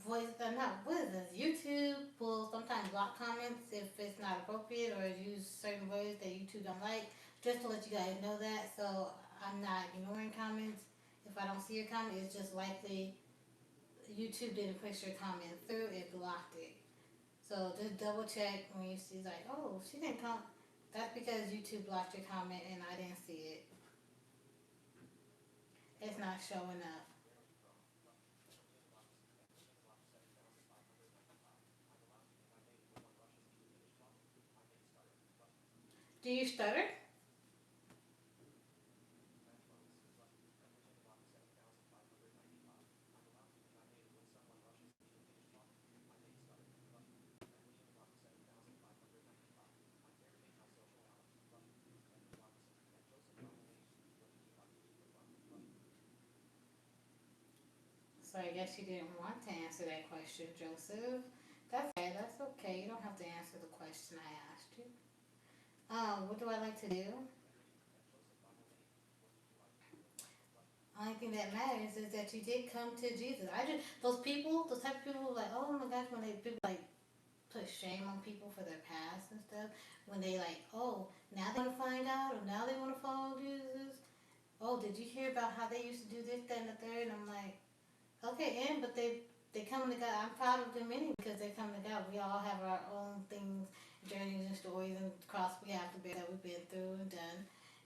voice not what is this? YouTube will sometimes block comments if it's not appropriate or use certain words that YouTube don't like. Just to let you guys know that, so I'm not ignoring comments. If I don't see your comment, it's just likely YouTube didn't push your comment through; it blocked it. So just double check when you see like, oh, she didn't come. That's because YouTube blocked your comment and I didn't see it. It's not showing up. Do you stutter? So I guess you didn't want to answer that question, Joseph. That's okay. That's okay. You don't have to answer the question I asked you. What do I like to do? Only thing that matters is that you did come to Jesus. I just those type of people, like, oh my gosh, when they people like put shame on people for their past and stuff. When they like, oh, now they want to find out, or now they want to follow Jesus. Oh, did you hear about how they used to do this, that, and the third? And I'm like, okay, and but they come to God. I'm proud of them anyway because they come to God. We all have our own things, journeys and stories and cross we have to bear that we've been through and done.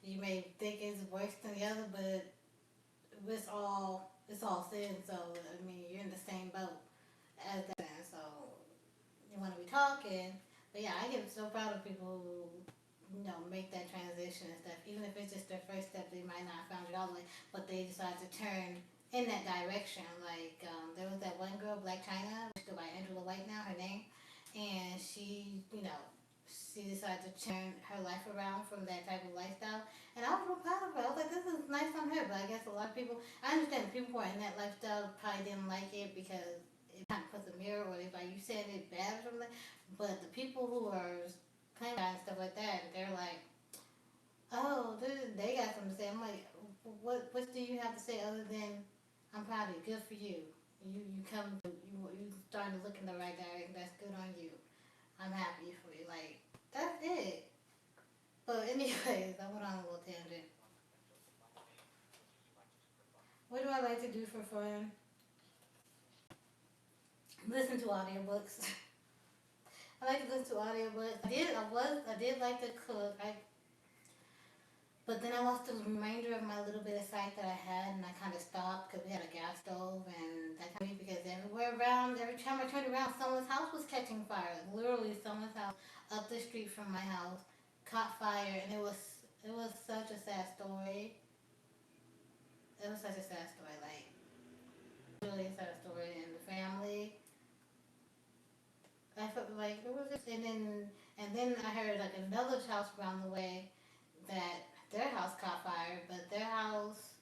You may think it's worse than the other, but it's all sin. So I mean, you're in the same boat as that. So you want to be talking, but yeah, I get so proud of people who make that transition and stuff. Even if it's just their first step, they might not have found it all the way, but they decide to turn in that direction. Like there was that one girl, Black China, which goes by Angela White now, her name, and she decided to turn her life around from that type of lifestyle. And I was real proud of her. I was like, this is nice on her. But I guess a lot of people, I understand people who are in that lifestyle probably didn't like it because it kind of puts a mirror or if like you said it bad or something. But the people who are playing and stuff like that, they're like, oh, they got something to say. I'm like, what do you have to say other than I'm proud of you, good for you. You starting to look in the right direction. That's good on you. I'm happy for you. But anyways, I went on a little tangent. What do I like to do for fun? Listen to audiobooks. I like to listen to audiobooks. I did like to cook. But then I lost the remainder of my little bit of sight that I had, and I kind of stopped because we had a gas stove, and that kind of because everywhere around, every time I turned around, someone's house was catching fire. Literally, someone's house up the street from my house caught fire, and it was such a sad story. It was such a sad story, like really a sad story, and the family. I felt like it was just, and then I heard like another house around the way that their house caught fire, but their house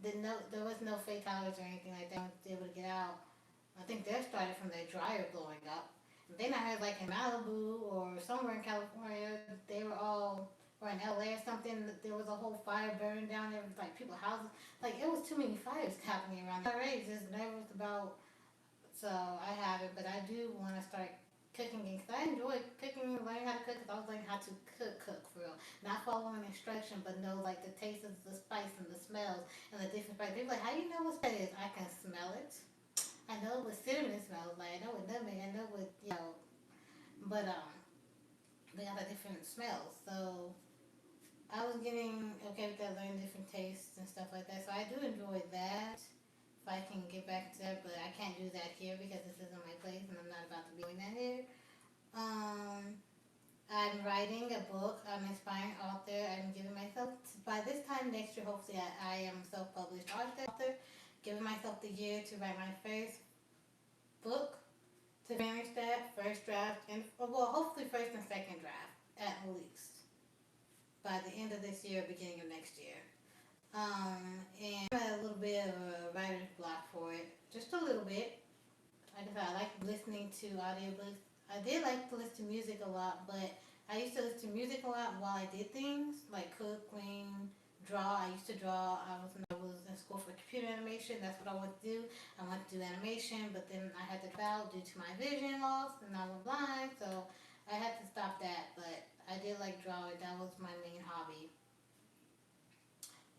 didn't know there was no fatalities or anything like that. They were able to get out. I think theirs started from their dryer blowing up. And then I heard like in Malibu or somewhere in California, they were all or in LA or something. There was a whole fire burning down there, like people's houses. Like it was too many fires happening around. Already, just never was about. So I haven't, but I do want to start cooking again because I enjoy cooking and learning how to cook because I was learning how to cook for real. Not following instruction, but know like the taste of the spice and the smells and the different spices. People like, how you know what spice it is? I can smell it. I know what cinnamon smells like. I know what nutmeg. I know what but they got a different smell. So I was getting okay with that, learning different tastes and stuff like that. So I do enjoy that. If I can get back to that, but I can't do that here because this isn't my place and I'm not about to be doing that here. Um, I'm writing a book. I'm an inspiring author. I'm giving myself, by this time next year, hopefully I am self-published author. Giving myself the year to write my first book, to finish that first draft, and well, hopefully first and second draft at least by the end of this year, beginning of next year. And I had a little bit of a writer's block for it, just a little bit. Like I said, I like listening to audiobooks. I did like to listen to music a lot, but I used to listen to music a lot while I did things like cook, clean, draw. I used to draw. I was in school for computer animation. That's what I wanted to do. I wanted to do animation, but then I had to drop out due to my vision loss, and I was blind, so I had to stop that. But I did like drawing. That was my main hobby.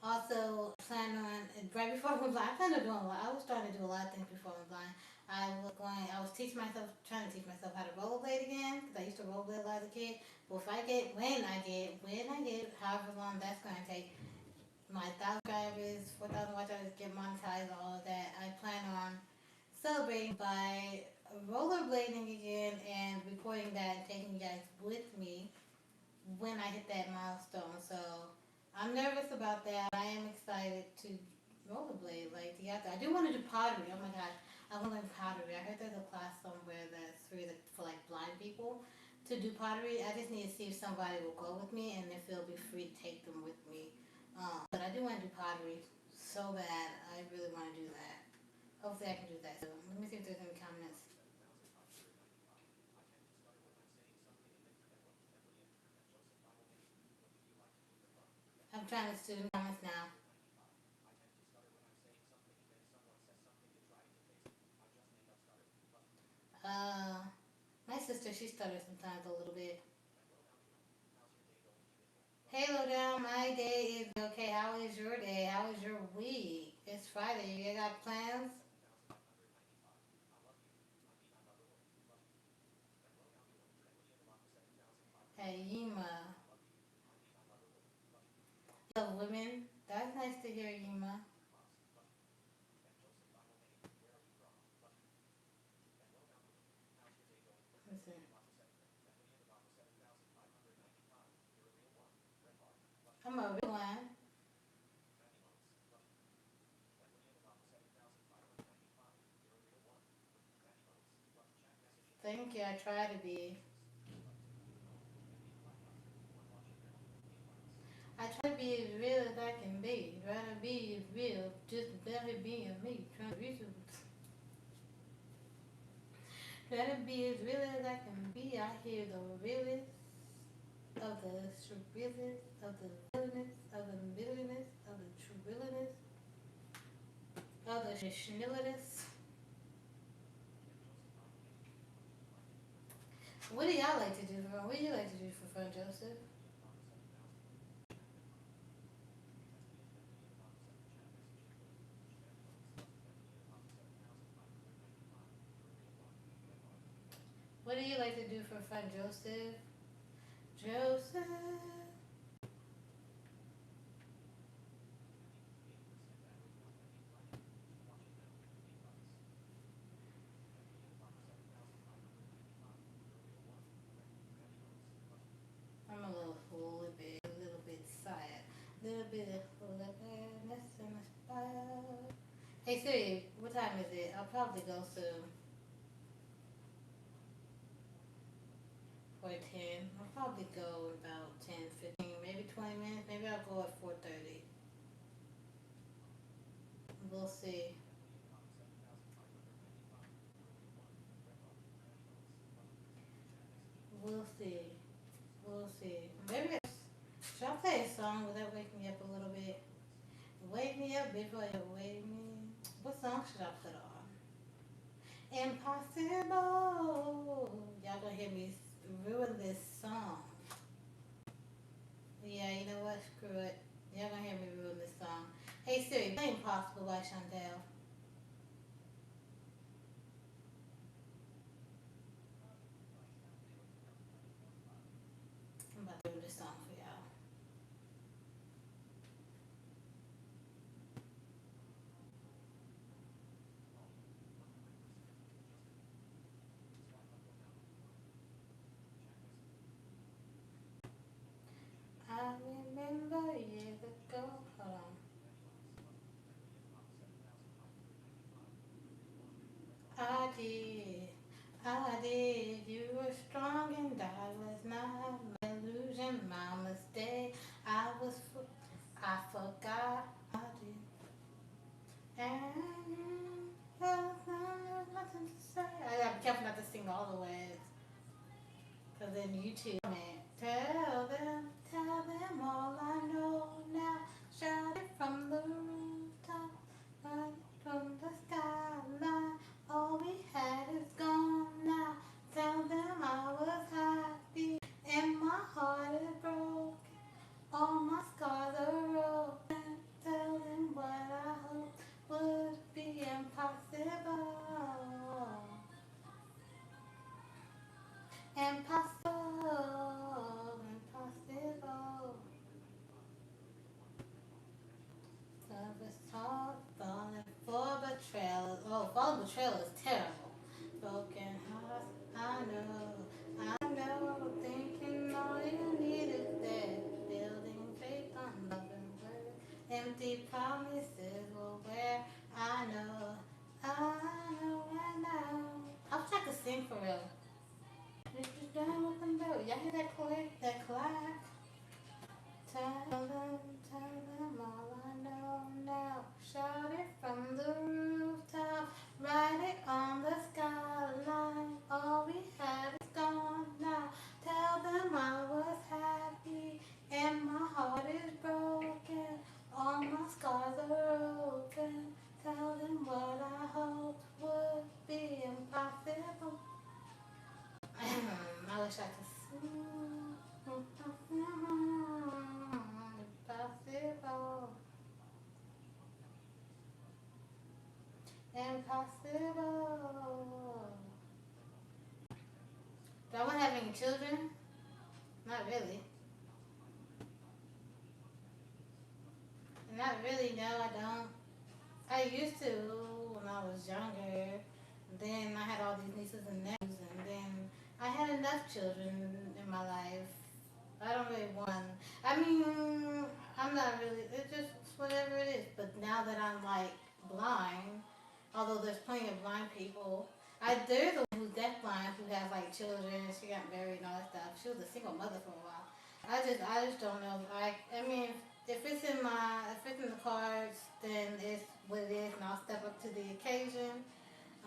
Also, plan on right before I went blind. I planned on doing a lot. I was starting to do a lot of things before I went blind. I was teaching myself, trying to teach myself how to rollerblade again because I used to rollerblade a lot as a kid. But if I get, when I get, however long that's going to take, my 1,000 subscribers, 4,000 watch hours, get monetized, all of that. I plan on celebrating by rollerblading again and recording that and taking you guys with me when I hit that milestone. So I'm nervous about that. I am excited to rollerblade, like Dietary. I do want to do pottery. Oh my gosh, I want to learn pottery. I heard there's a class somewhere that's free for like blind people to do pottery. I just need to see if somebody will go with me and if it'll be free to take them with me. But I do want to do pottery so bad. I really want to do that. Hopefully I can do that. So let me see if there's any comments. I'm trying to student comments now. Uh, my sister, she stutters sometimes a little bit. Hey, Lowdown, my day is okay. How is your day? How is your week? It's Friday. You got plans? Hey, Yima. Love women. That's nice to hear, Yima. Listen, I'm a real one. Thank you. I try to be. I try to be as real as I can be. Try to be as real, just better being me. Try to be, try to be as real as I can be. I hear the realest of the surrealness, of the villainous, of the millionaires, of the trillionness, of the schnilliness. What do y'all like to do for fun? What do you like to do for fun, Joseph? What do you like to do for fun, Joseph? Joseph. I'm a little bit sad. A little bit of fullness and inspired. Hey Siri, what time is it? I'll probably go soon. 4:10. I'll probably go in about 10, 15, maybe 20 minutes. Maybe I'll go at 4:30. We'll see. We'll see. We'll see. Maybe should I play a song? Will that wake me up a little bit? Wake me up before you wake me. What song should I put on? Impossible. Y'all gonna hear me ruin this song. Yeah, you know what? Screw it. Y'all gonna hear me ruin this song. Hey Siri, play Impossible by Chantel. I'm about to do this song for y'all. I remember years ago. Hold on. I did. I did. You were strong and I was not. My illusion, my mistake. I forgot. I did. And there's nothing to say. I gotta be careful not to sing all the words. Cause then YouTube, man. Tell them all I know now. Shout it from the rooftop, right from the skyline. All we had is gone now. Tell them I was happy and my heart is broken. All my scars are open. Tell them what I hope would be impossible. Impossible, impossible. Love is hard, falling for betrayal. Oh, falling betrayal is terrible. Broken hearts, I know. Thinking all you need is that. Building faith on love and word. Empty promises will wear. I know. I wish I could sing for real. If you're done with them, y'all hear that click, that clack? Tell them all I know now. Shout it from the rooftop, write it on the skyline. All we had is gone now. Tell them I was happy and my heart is broken. All my scars are open. Tell them what I hoped would be impossible. I wish I could sing. Impossible. Impossible. Do I want to have any children? Not really. Not really, no, I don't. I used to when I was younger. Then I had all these nieces and nephews, and then I had enough children in my life. I don't really want. I mean, I'm not really. It's just whatever it is. But now that I'm like blind, although there's plenty of blind people, there's a woman who's deafblind who has like children. She got married and all that stuff. She was a single mother for a while. I just don't know. I mean, if it's in the cards, then it's what it is, and I'll step up to the occasion.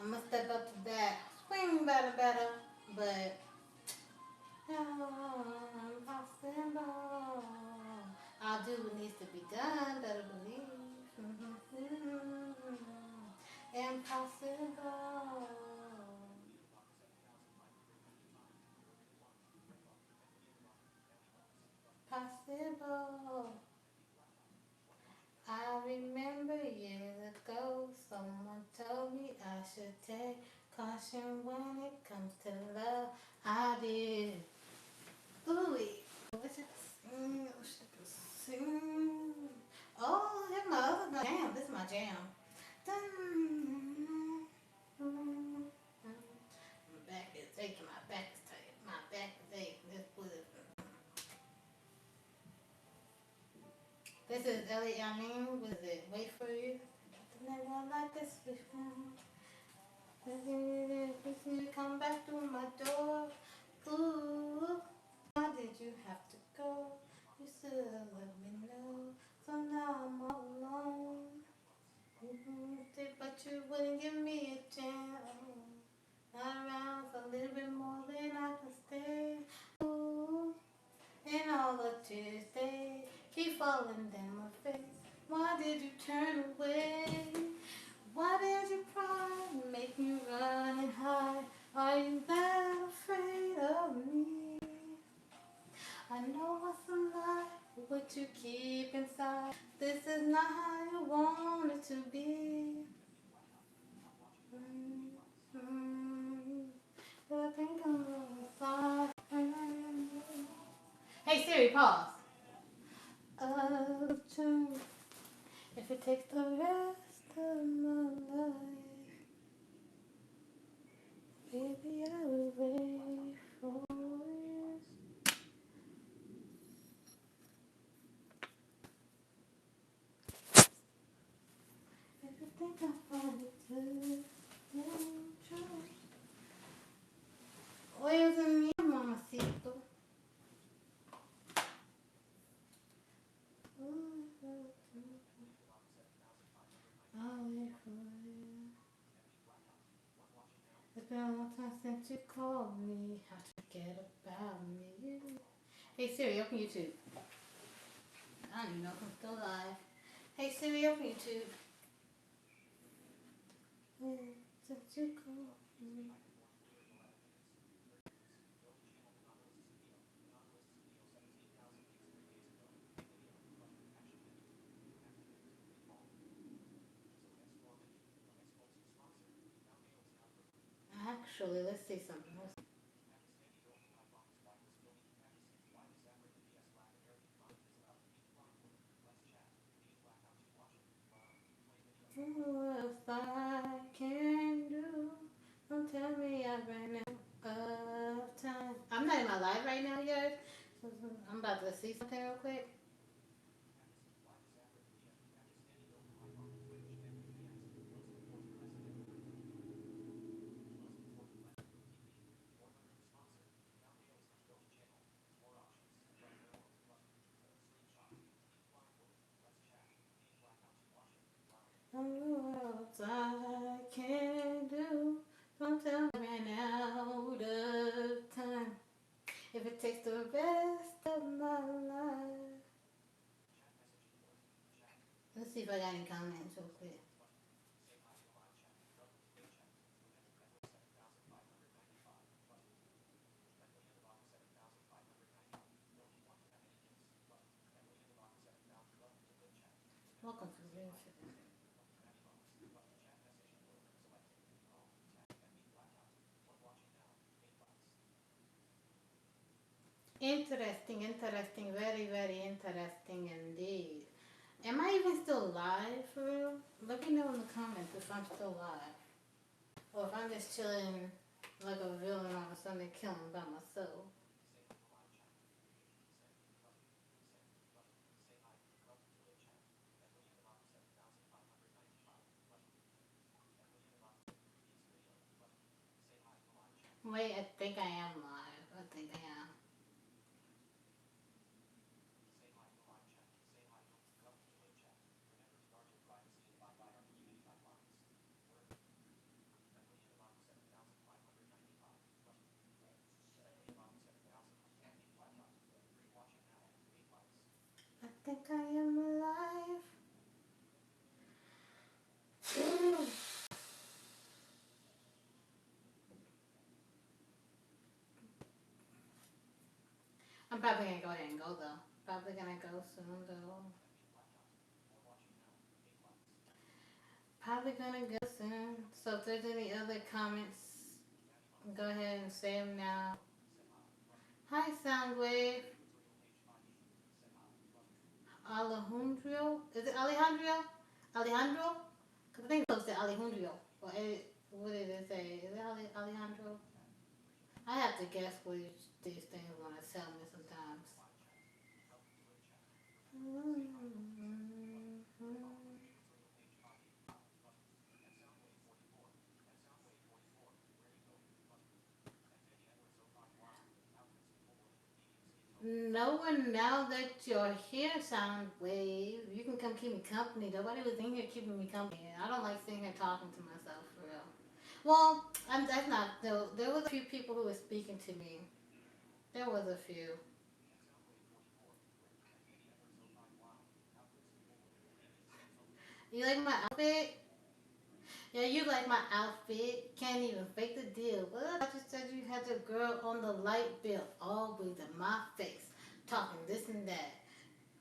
I'm gonna step up to that. Swing better, but no, impossible. I'll do what needs to be done. Better believe. Impossible. Possible. I remember years ago, someone told me I should take Caution when it comes to love. I did. Ooh, what's it? Sing. Oh, that's my other jam. This is my jam. My back is aching. My back is tight. My back is aching. This is Ellie. I mean, what is it? Wait for you. Never like this before. You come back through my door. Ooh, why did you have to go? You should have let me know. So now I'm all alone. But you wouldn't give me a chance. Not around for a little bit more than I can stay. Ooh, and all the tears they keep falling down my face. Why did you turn away? Why did you cry and make me run and hide? Are you that afraid of me? I know it's a lie, what you keep inside. This is not how you want it to be. But I think I'm gonna fly. Hey Siri, pause. If it takes the rest of my life, baby, I will wait for you. If you think I find it too dangerous, oils in me, mamacito. I'll wait for you. It's been a long time since you called me. How to forget about me? Hey Siri, open YouTube. I don't even know if I'm still live. Hey Siri, open YouTube. Since you called me. Actually, let's see something. What else I can do? Don't tell me I ran out of time. I'm not in my live right now, guys. I'm about to see something real quick. What else I can do? Don't tell me I ran out of time. If it takes the rest of my life. Let's see if I got any comments real quick. Welcome to the real shit. Interesting, interesting, very, very interesting indeed. Am I even still live for real? Let me know in the comments if I'm still live. Or if I'm just chilling like a villain on a Sunday killing by myself. Wait, I think I am live. I think I am. I think I am alive. I'm probably gonna go ahead and go though. Probably gonna go soon though. Probably gonna go soon. So if there's any other comments, go ahead and say them now. Hi, Soundwave. Alejandro? Is it Alejandro? Alejandro? Because I think it's supposed to say Alejandro. What did it say? Is it Alejandro? I have to guess what these things want to tell me sometimes. No one, now that you're here, Soundwave, you can come keep me company. Nobody was in here keeping me company. I don't like sitting here talking to myself for real. Well, that's not. There was a few people who were speaking to me. There was a few. You like my outfit? Yeah, you like my outfit. Can't even fake the deal. What? I just said you had the girl on the light bill, always in my face, talking this and that.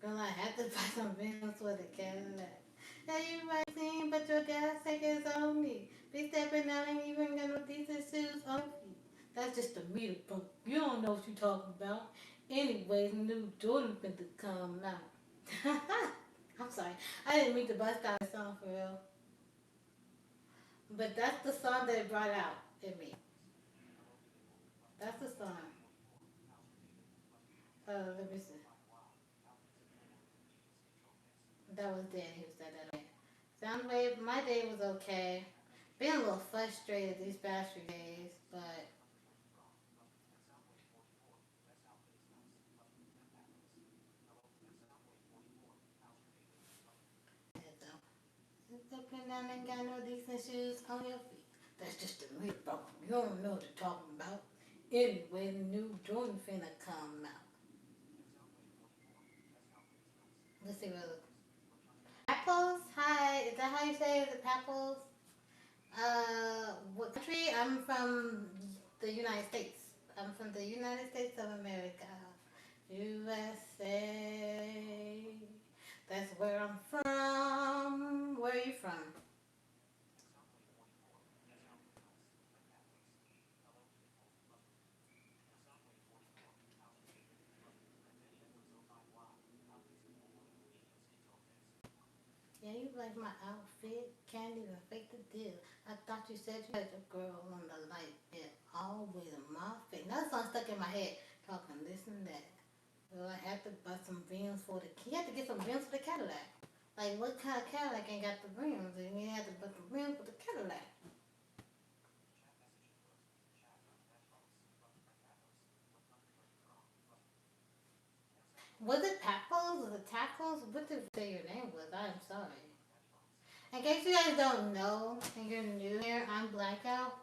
Girl, I had to buy some Venmo for the Cadillac. Yeah, you might seem, but your gas tank is on me. Be stepping out and you ain't got no decent shoes on you. That's just a meter pump. You don't know what you talking about. Anyways, new Jordan finna come out. I'm sorry. I didn't mean to bust out a song for real. But that's the song that it brought out in me. That's the song. Let me see. That was Danny who said that. Soundwave, my day was okay. Been a little frustrated these past few days, but stepping down and got no decent shoes on your feet. That's just a myth, bro. You don't know what you're talking about. Anyway, the new Jordan finna come out. Let's see what. Apples? Hi, is that how you say it? Is it Apples? What country? I'm from the United States. I'm from the United States of America. USA. That's where I'm from. Where are you from? Yeah, you like my outfit. Can't even fake the deal. I thought you said you had a girl on the light. Yeah, always in my face. Now that song stuck in my head. Talking this and that. Well, I had to buy some rims for the. You had to get some rims for the Cadillac. Like, what kind of Cadillac ain't got the rims? And you had to buy some rims for the Cadillac. Was it Tackles? Was it Tackles? What did you say your name was? I'm sorry. In case you guys don't know and you're new here, I'm Blackout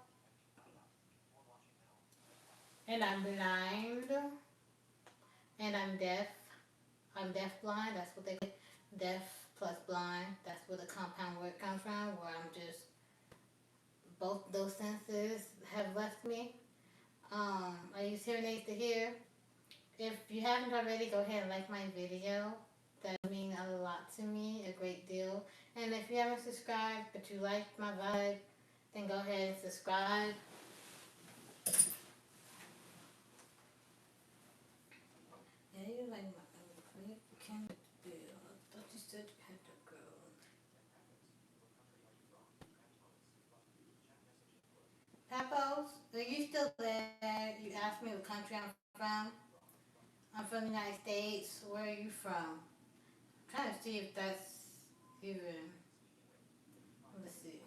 and I'm blind and I'm deaf. I'm deafblind. That's what they deaf plus blind. That's where the compound word comes from. Where I'm just both those senses have left me. I use hearing aids to hear. If you haven't already, go ahead and like my video. That would mean a lot to me, a great deal. And if you haven't subscribed but you like my vibe, then go ahead and subscribe. Yeah, you like my outfit. Can't feel. I thought you said you had the girl. Papos, are you still there? You asked me what country I'm from. I'm from the United States. Where are you from? I'm trying to see if that's even. Let's see.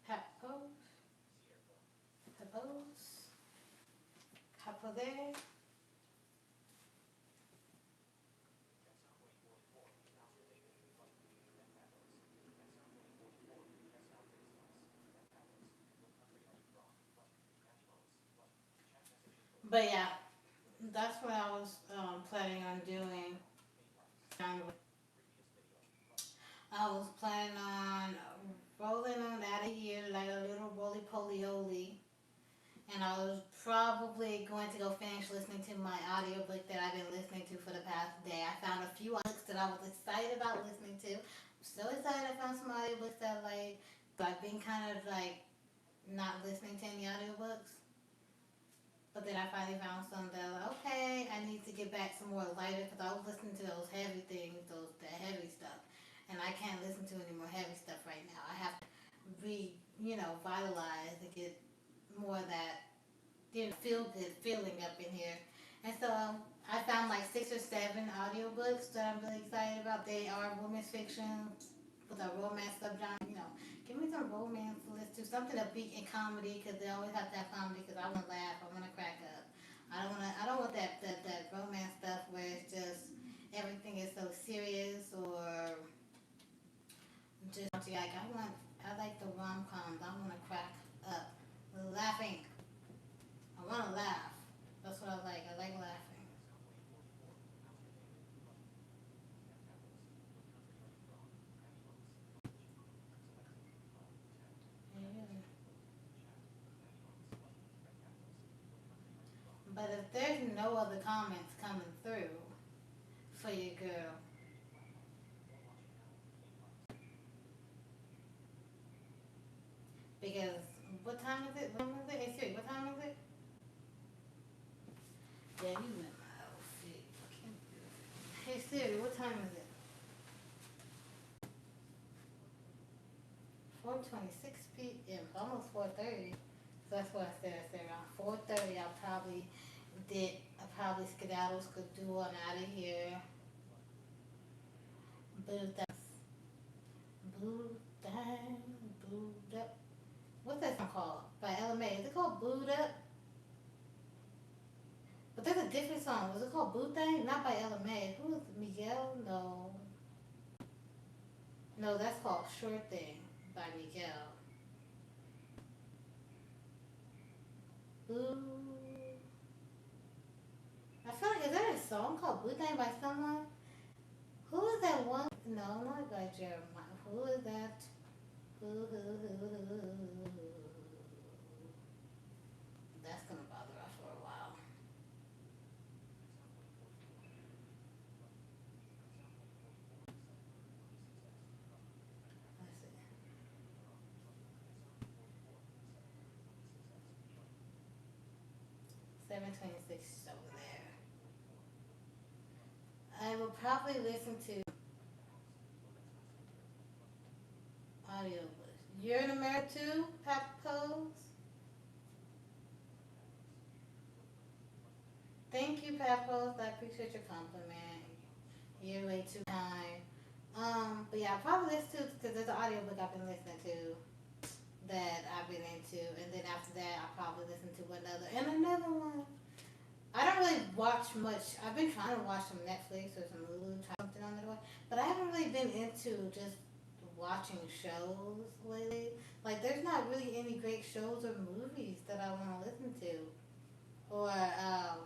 Papos, Papos, Capo there. But yeah, that's what I was planning on doing. I was planning on rolling on out of into my audiobook that I've been listening to for the past day. I found a few books that I was excited about listening to. I'm so excited I found some audiobooks that I've been kind of like not listening to any audiobooks. But then I finally found some that were like, okay, I need to get back some more lighter because I was listening to those heavy things, that heavy stuff. And I can't listen to any more heavy stuff right now. I have to vitalize to get more of that, feel good feeling up in here. And so I found like 6 or 7 audiobooks that I'm really excited about. They are women's fiction with a romance subgenre. Give me some romance to listen to, something upbeat and comedy because they always have to have comedy because I want to laugh, I want to crack up. I don't want that romance stuff where it's just everything is so serious or just like I like the rom-coms. I want to crack up, laughing. I want to laugh. That's what I like. I like laughing. Yeah. But if there's no other comments coming through for your girl, because what time is it? What time is it? Hey Siri, what time is it? Yeah, you went my outfit. Hey Siri, what time is it? 4:26 p.m. Almost 4:30. So that's what I said. I said around 4:30. I'll probably skedaddle, do on out of here. Boo that. Boo that. Boo up. What's that song called? By LMA. Is it called Booed Up? But there's a different song. Was it called Boo Thing? Not by LMA. Who is Miguel? No. No, that's called Sure Thing by Miguel. Boo. I feel like, is there a song called Boo Thing by someone? Who is that one? No, not by Jeremiah. Who is that? That's gonna bother us for a while. Let's see. 7:26 over there. I will probably listen to audiobooks. You're in America too, Papa Pose? Thank you, Papa Pose. I appreciate your compliment. You're way too kind. But yeah, I'll probably listen to, because there's an audiobook I've been listening to that I've been into, and then after that I'll probably listen to another one. I don't really watch much. I've been trying to watch some Netflix or some Hulu, something on the way, but I haven't really been into just watching shows lately. Like, there's not really any great shows or movies that I want to listen to. Or I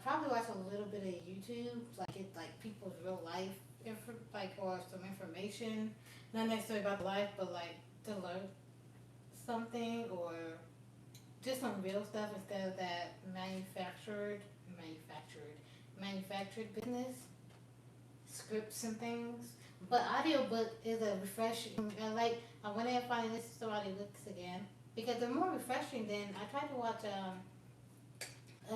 probably watch a little bit of YouTube, like people's real life, or some information, not necessarily about life, but like to learn something, or just some real stuff instead of that manufactured business scripts and things. But audiobook is a refreshing. I went in and finally listened to audiobooks again because they're more refreshing than I tried to watch a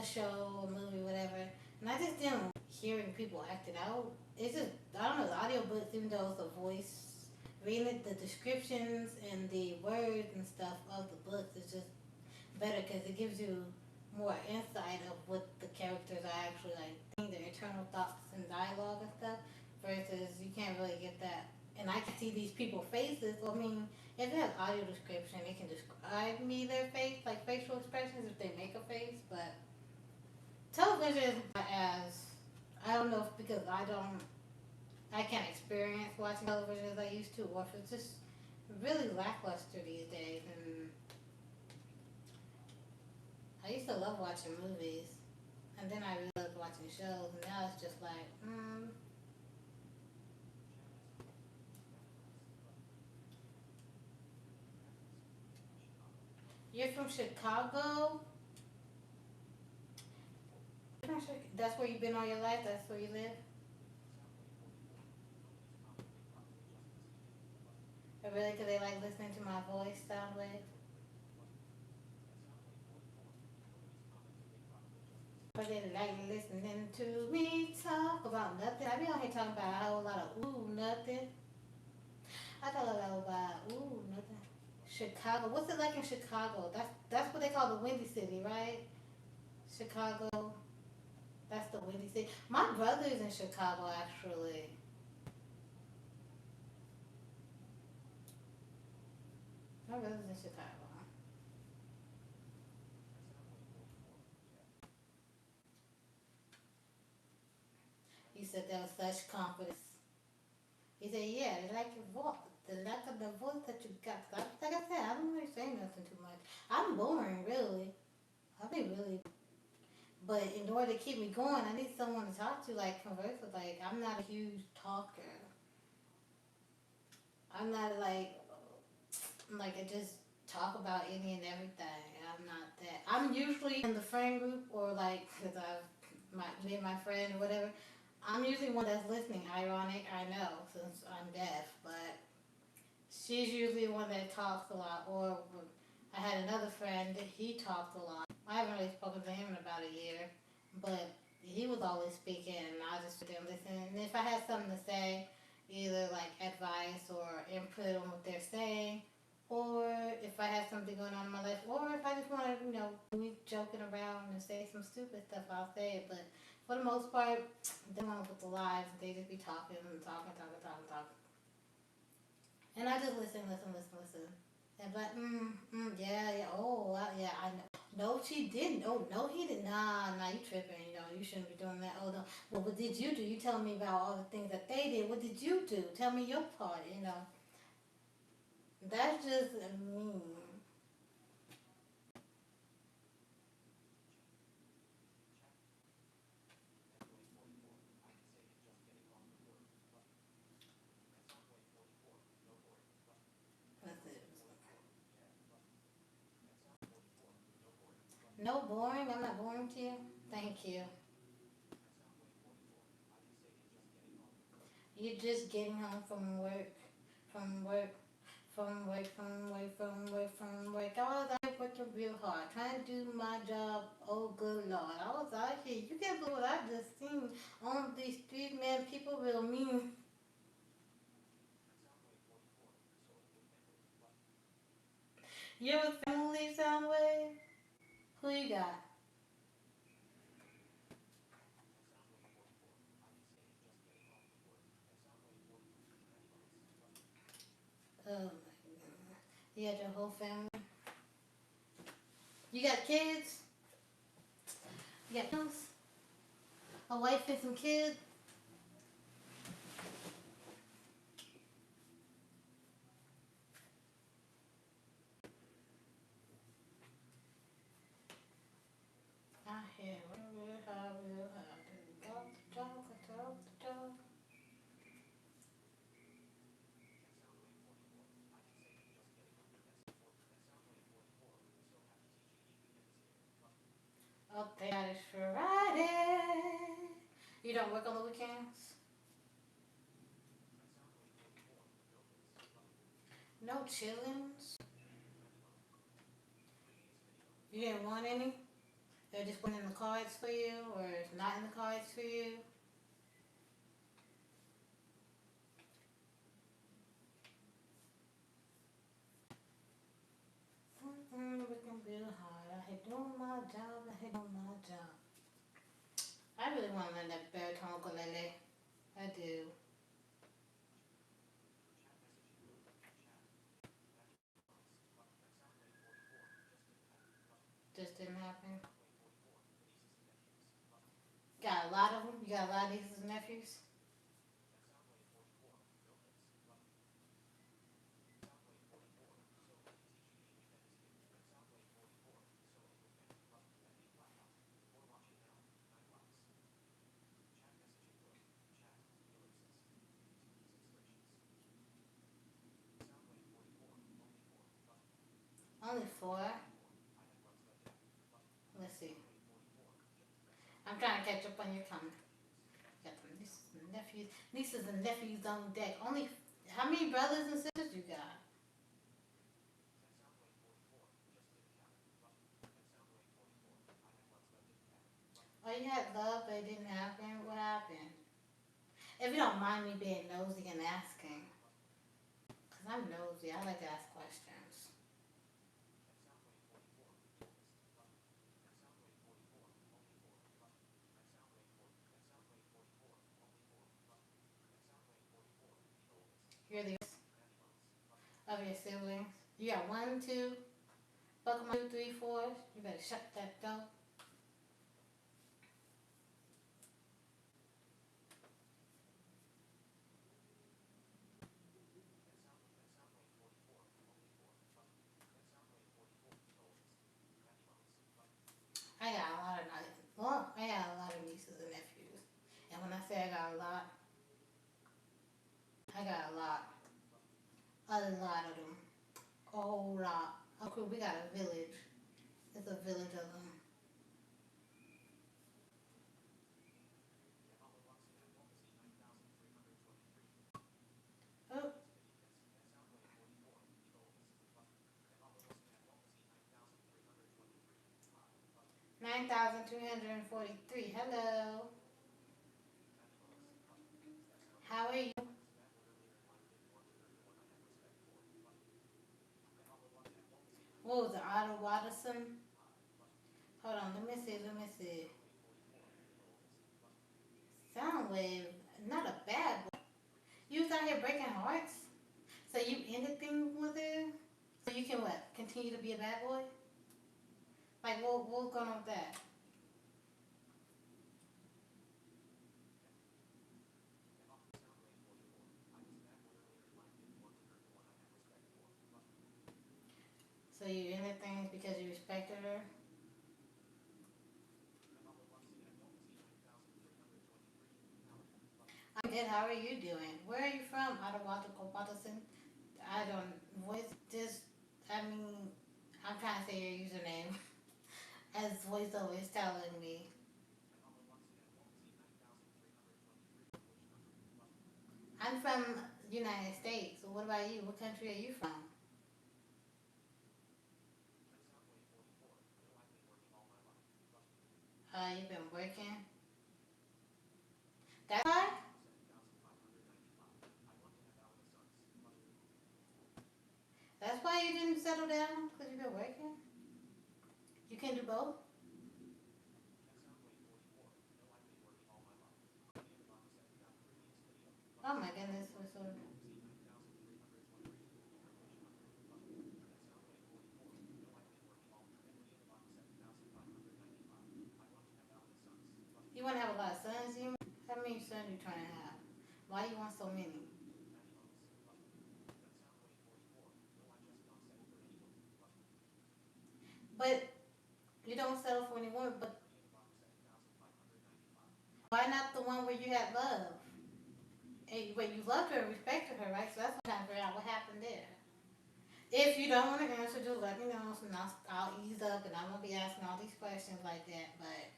show, a movie, whatever, and I just didn't hearing people act it out. It's just, I don't know, the audiobooks, even though it's a voice, reading it, the descriptions and the words and stuff of the books is just better because it gives you more insight of what the characters are actually like, their internal thoughts and dialogue and stuff, versus you can't really get that. And I can see these people's faces. Well, I mean, if they have audio description, it can describe me their face, like facial expressions if they make a face, but television is not as, I don't know if because I can't experience watching television as I used to, or if it's just really lackluster these days. And I used to love watching movies, and then I really loved watching shows, and now it's just like, You're from Chicago? That's where you've been all your life? That's where you live? Or really, because they like listening to my voice sound waves? Or they like listening to me talk about nothing? I be on here talking about a whole lot of ooh, nothing. I talk a lot about ooh, nothing. Chicago. What's it like in Chicago? That's what they call the Windy City, right? Chicago. That's the Windy City. My brother's in Chicago, actually. My brother's in Chicago. He said that was such confidence. He said, yeah, they like your voice. The lack of the voice that you got. Like I said, I don't really say nothing too much. I'm boring, really. I be really. But in order to keep me going, I need someone to talk to, like converse with. Like, I'm not a huge talker. I'm not like I just talk about any and everything. I'm not that. I'm usually in the friend group or like because me and my friend or whatever. I'm usually one that's listening. Ironic, I know, since I'm deaf, but she's usually one that talks a lot. Or I had another friend that he talked a lot. I haven't really spoken to him in about a year, but he was always speaking, and I just sit there and listen. And if I had something to say, either like advice or input on what they're saying, or if I have something going on in my life, or if I just want to, be joking around and say some stupid stuff, I'll say it. But for the most part, they don't with the lives. They just be talking and talking. And I just listen. And like, yeah, oh, yeah, I know. No, she didn't. Oh, no, he didn't. Nah, you tripping. You shouldn't be doing that. Oh, no. Well, what did you do? You telling me about all the things that they did. What did you do? Tell me your part. That's just mean. That's it. No boring. I'm not boring to you. Thank you. You're just getting home from work, from work. I was out working real hard, trying to do my job. Oh, good Lord. I was out here. You can't believe what I just seen on these streets, man. People real mean. You ever family sound way? Who you got? Oh, my God. You got your whole family? You got kids? You got kids? A wife and some kids? I hear real hard. Talk. Oh, thank God it's Friday. You don't work on the weekends? No chillings? You didn't want any? They're just putting in the cards for you, or it's not in the cards for you? Working real hard. I hate doing my job. I really want to learn that baritone ukulele. I do. Just didn't happen. Got a lot of them. You got a lot of nieces and nephews. Only four. Let's see. I'm trying to catch up on your comment. Got some nieces and nephews on deck. Only, how many brothers and sisters you got? Oh, you had love, but it didn't happen. What happened? If you don't mind me being nosy and asking, because I'm nosy, I like to ask questions. You're the oldest of your siblings. You got one, two, buckle my 2, 3, 4. You better shut that door. I got a lot of I got a lot of nieces and nephews. And when I say I got a lot, I got a lot. A lot of them. A whole lot. Okay, we got a village. It's a village of them. Oh, 9,343. Hello. How are you? What was it, Otto Watterson? Hold on, let me see. Soundwave, not a bad boy. You was out here breaking hearts? So you ended things with it? So you can what? Continue to be a bad boy? Like what's going on with that? So you ended things because you respected her? I'm good. How are you doing? Where are you from? Otto Watterson? I don't voice just. I mean, I'm trying to say your username as voiceover is telling me. I'm from United States. So what about you? What country are you from? You've been working. That's why. That's why you didn't settle down because you've been working. You can do both. Oh my goodness, we're so. You want to have a lot of sons? You? How many sons you trying to have? Why you want so many? But you don't settle for anyone. But why not the one where you had love? And wait, you loved her and respected her, right? So that's what I'm trying to figure out what happened there. If you don't want to answer, just let me know. So now I'll ease up and I'm gonna be asking all these questions like that. But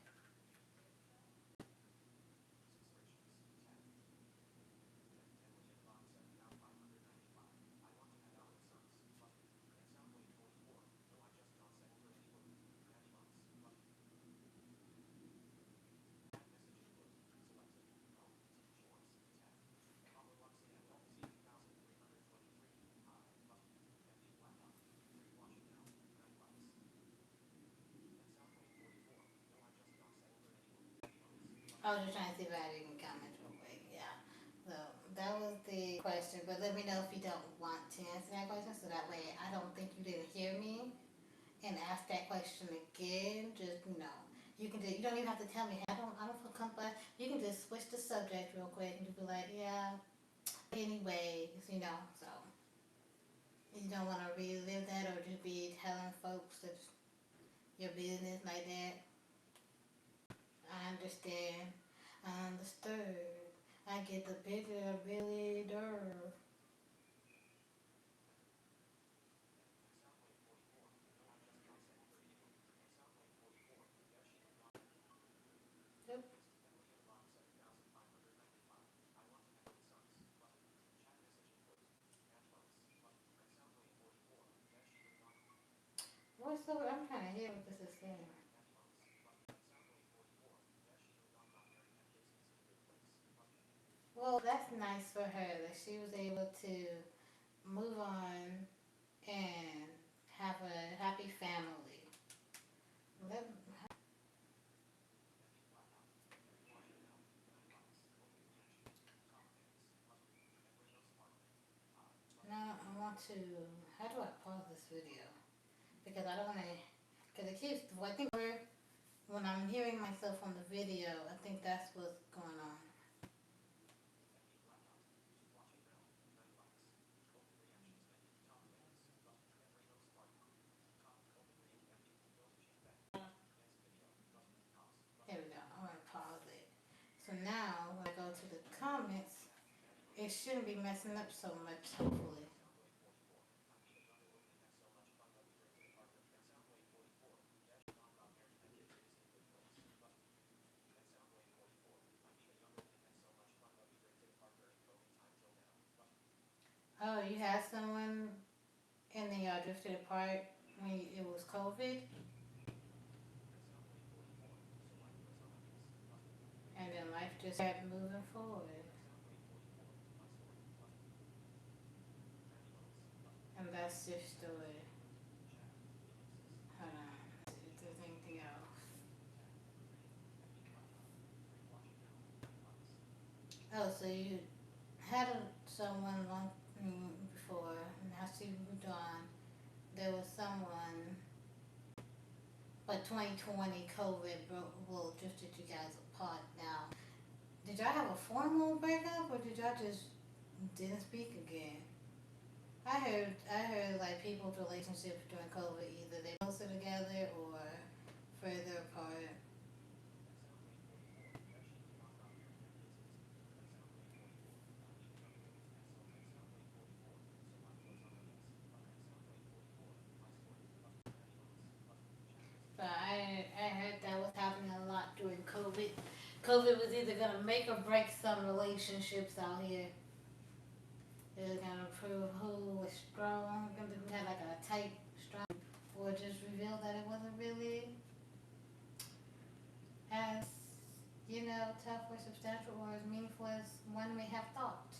I was just trying to see if I had any comments real quick. Yeah. So that was the question. But let me know if you don't want to answer that question, so that way I don't think you didn't hear me and ask that question again. Just you can just, you don't even have to tell me. I don't feel comfortable. You can just switch the subject real quick and just be like, yeah. Anyways, so you don't want to relive that or just be telling folks that your business like that. I understand. I understood. I get the picture really dur. voiceover? I'm trying to hear what this is saying. Well, that's nice for her that she was able to move on and have a happy family. Let, now I want to. How do I pause this video? Because I don't want to. Because it keeps. Well, I think when I'm hearing myself on the video, I think that's what's going on. Here we go. I'm going to pause it. So now when I go to the comments, it shouldn't be messing up so much, hopefully. Oh, you had someone and then y'all drifted apart when it was COVID, and then life just kept moving forward. And that's your story. Hold on. See if there's anything else. Oh, so you had someone long before, now she moved on. There was someone, but 2020 COVID drifted you guys apart. Now, did y'all have a formal breakup or did y'all just didn't speak again? I heard like people's relationships during COVID either they closer together or further apart. But I heard that was happening a lot during COVID. COVID was either gonna make or break some relationships out here. It was gonna prove who was strong, who had like a tight, strong, or just reveal that it wasn't really as tough or substantial or as meaningful as one may have thought.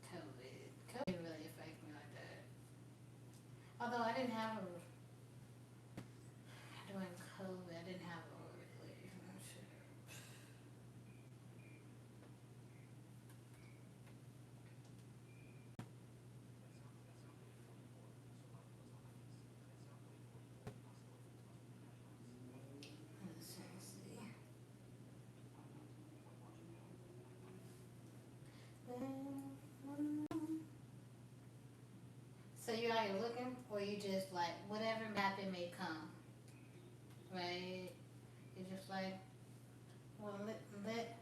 COVID didn't really affect me like that. Although I didn't have a during COVID, I didn't have a relationship. Let's see. So you're out here looking, or you just like whatever happen may come, right? You're just like, well, let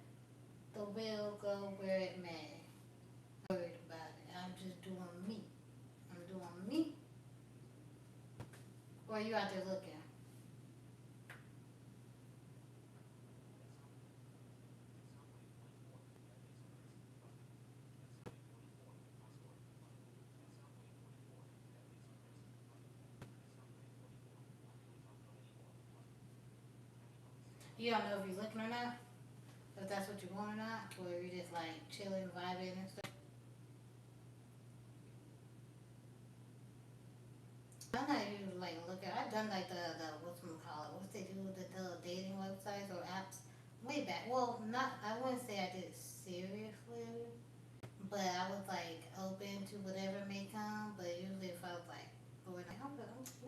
the will go where it may. I'm worried about it. I'm just doing me. I'm doing me. Or are you out there looking? You don't know if you're looking or not, if that's what you want or not, or you're just like chilling, vibing and stuff. I'm not even like looking. I've done like the what's they do the dating websites or apps way back. Well, not I wouldn't say I did it seriously, but I was like open to whatever may come. But usually if I was like bored, like you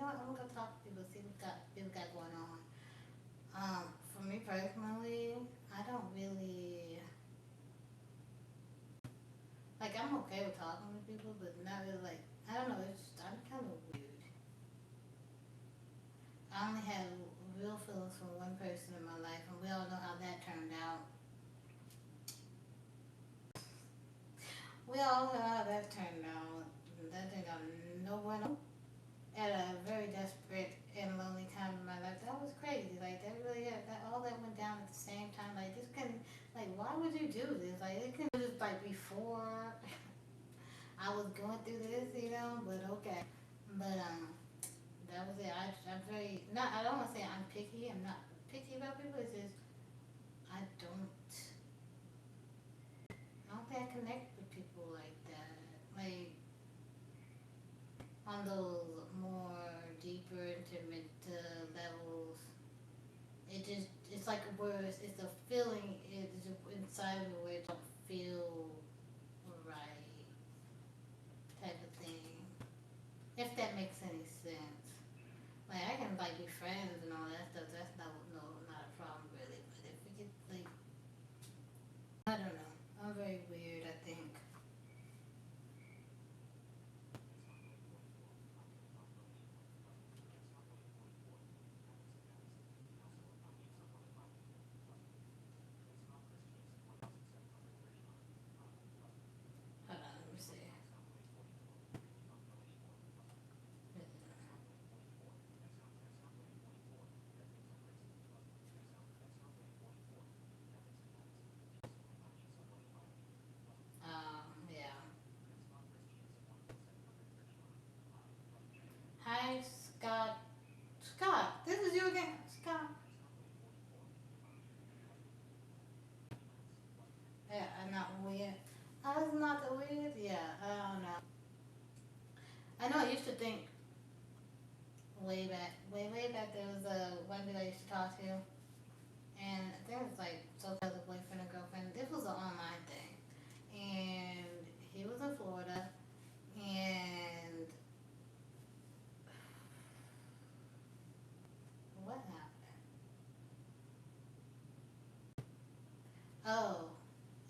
know what, I'm gonna talk to people, see what people got going on. For me personally, I don't really like. I'm okay with talking with people, but not really like. I don't know. I'm kind of weird. I only had real feelings for one person in my life, and we all know how that turned out. We all know how that turned out. That didn't go nowhere. At a very desperate and lonely time in my life, that was crazy. Like that really, that all that went down at the same time. Like this couldn't, like why would you do this? Like it could just like before. I was going through this, but okay. But that was it. I'm very not. I don't want to say I'm picky. I'm not picky about people. It's just I don't. I don't think I connect with people like that. Like on those more deeper, intimate levels. It's like a word. It's a feeling. It's inside of it where it don't feel right, type of thing. If that makes any sense. Like I can like be friends and all that stuff. That's not a problem really. But if we get like, I don't know. I'm very weird. I think. Hold on. Let me see. Yeah. Hi, Scott. Scott, this is you again, Scott. Yeah, I'm not weird. I was not weird. Yeah, I don't know. I know. I used to think way back. There was a one dude I used to talk to, and I think it was like so as a boyfriend and girlfriend. This was an online thing, and he was in Florida, and what happened? Oh,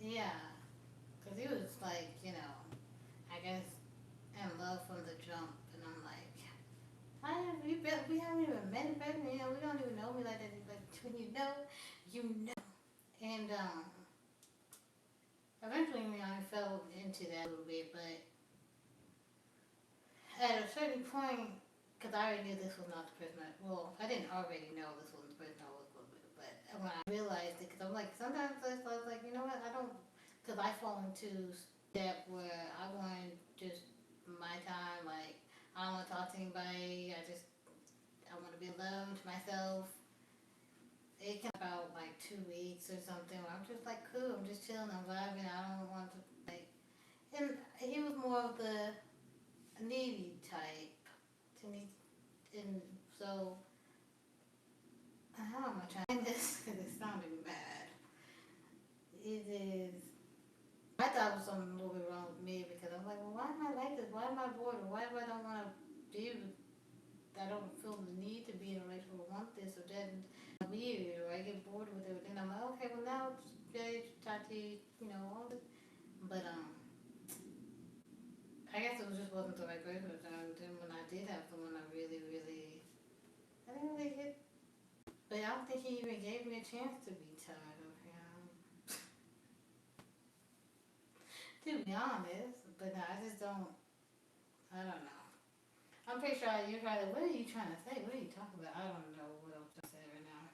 yeah, because he was like, I guess in love from the jump, and I'm like, we haven't even met, baby. We don't even know me like that. But when you know. And eventually, I fell into that a little bit, but at a certain point, because I already knew this was not the person. I didn't already know this was the person I was with, but when I realized it, because I'm like, sometimes I was like, you know what, I don't, because I fall into step where I want just my time, like, I don't want to talk to anybody, I want to be alone to myself. It can about like 2 weeks or something where I'm just like, cool, I'm just chilling, I'm vibing, I don't want to, like, and he was more of the needy type to me, and so how am I trying this? Because it's sounding bad. It is. I thought it was something a little bit wrong with me because I was like, well, why am I like this? Why am I bored? Or why do I don't want to be? I don't feel the need to be in a relationship or want this or that. And weird, or I get bored with it. And I'm like, okay, well now it's Jay, Tati, all this. But I guess it was just wasn't the right person at the time. Then when I did have someone, I really, really, I didn't really hit. But I don't think he even gave me a chance to be tired of him. To be honest, but no, I just don't. I don't know. I'm pretty sure you're probably. What are you trying to say? What are you talking about? I don't know what I'm trying to say right now.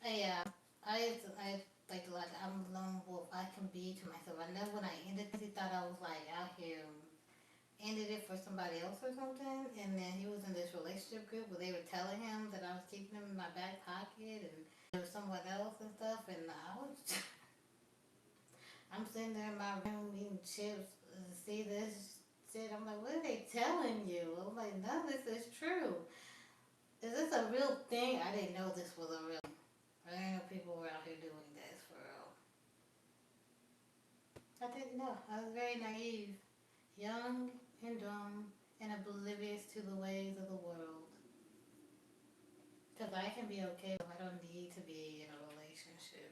Yeah, I like a lot. I'm a lone wolf. I can be to myself. I know when I ended this, he thought I was like out here. Ended it for somebody else or something, and then he was in this relationship group where they were telling him that I was keeping him in my back pocket and there was someone else and stuff, and I was. I'm sitting there in my room eating chips, see this shit. I'm like, what are they telling you? I'm like, none of this is true. Is this a real thing? I didn't know this was a real thing. I didn't know people were out here doing this for real. I didn't know. I was very naive, young and dumb, and oblivious to the ways of the world. Because I can be okay. I don't need to be in a relationship.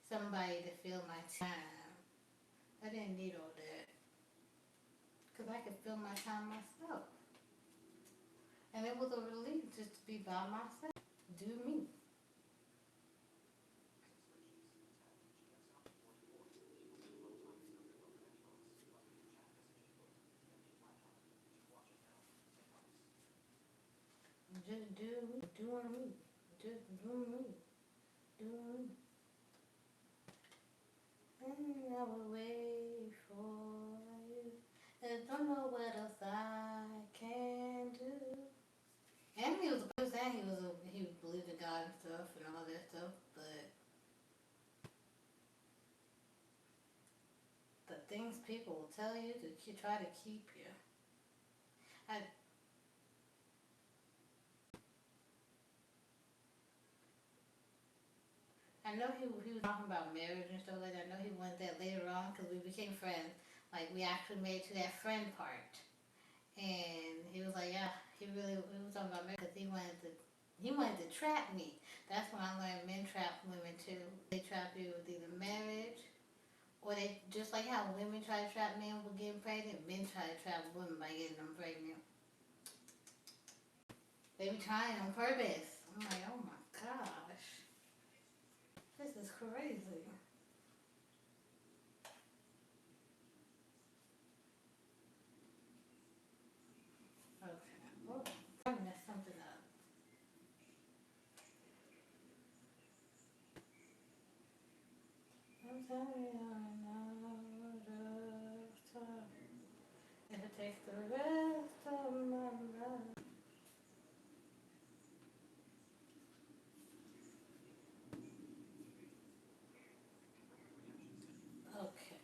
Somebody to fill my time. I didn't need all that. Because I could fill my time myself. And it was a relief just to be by myself. Do me. doing me, just doing me, doing me. And I will wait for you. I don't know what else I can do. And he was saying he believed in God and stuff and all that stuff, but the things people will tell you to try to keep you. I know he was talking about marriage and stuff like that. I know he went that later on because we became friends. Like we actually made it to that friend part, and he was like, yeah, he was talking about marriage because he wanted to trap me. That's when I learned men trap women too. They trap you with either marriage or they just like how women try to trap men with getting pregnant. Men try to trap women by getting them pregnant. They be trying on purpose. I'm like, oh my gosh, this is crazy. Okay, well, I messed something up. I'm sorry, I'm out of time. If it takes the rest of my life. Okay.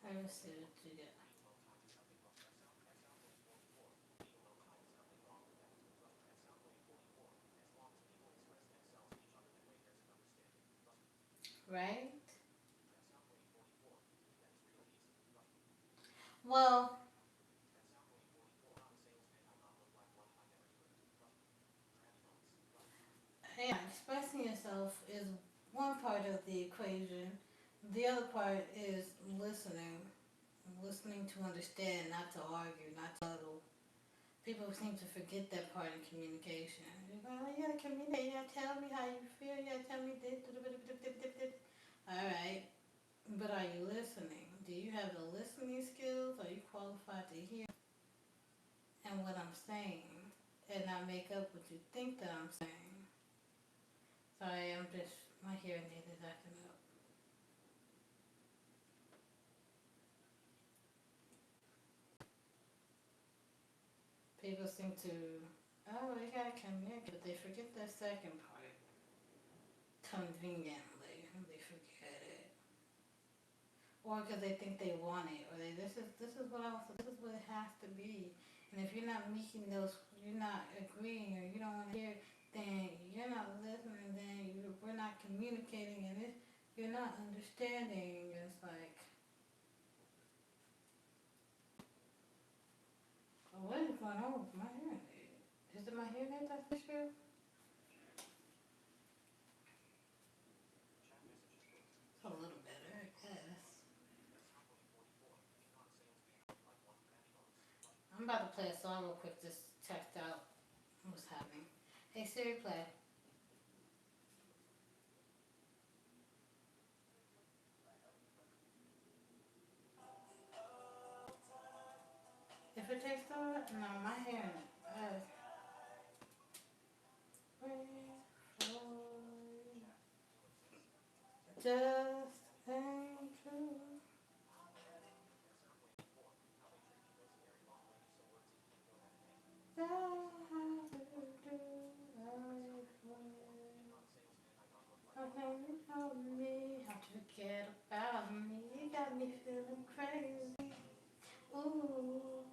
I will see what you get. Right? Well, yeah, expressing yourself is one part of the equation. The other part is listening. Listening to understand, not to argue, not to huddle. People seem to forget that part in communication. You go, oh, you gotta communicate. You gotta tell me how you feel. You gotta tell me this. All right, but are you listening? Do you have the listening skills? Are you qualified to hear and what I'm saying, and not make up what you think that I'm saying? Sorry, I'm just my hearing aid is acting up. People seem to, oh, you gotta communicate, but they forget that second part. Conveniently, they forget it, or because they think they want it, or this is what else, this is what it has to be. And if you're not meeting those, you're not agreeing, or you don't want to hear, then you're not listening. Then we're not communicating, and you're not understanding. It's like, well, what is going on with my hearing aid? Is it my hearing aid that's the issue? It's a little better, I guess. I'm about to play a song real quick. Just text out what's happening. Hey Siri, play. If it takes over, no, my hearing. Just ain't true. How can you tell me how to forget about me? You got me feeling crazy. Ooh.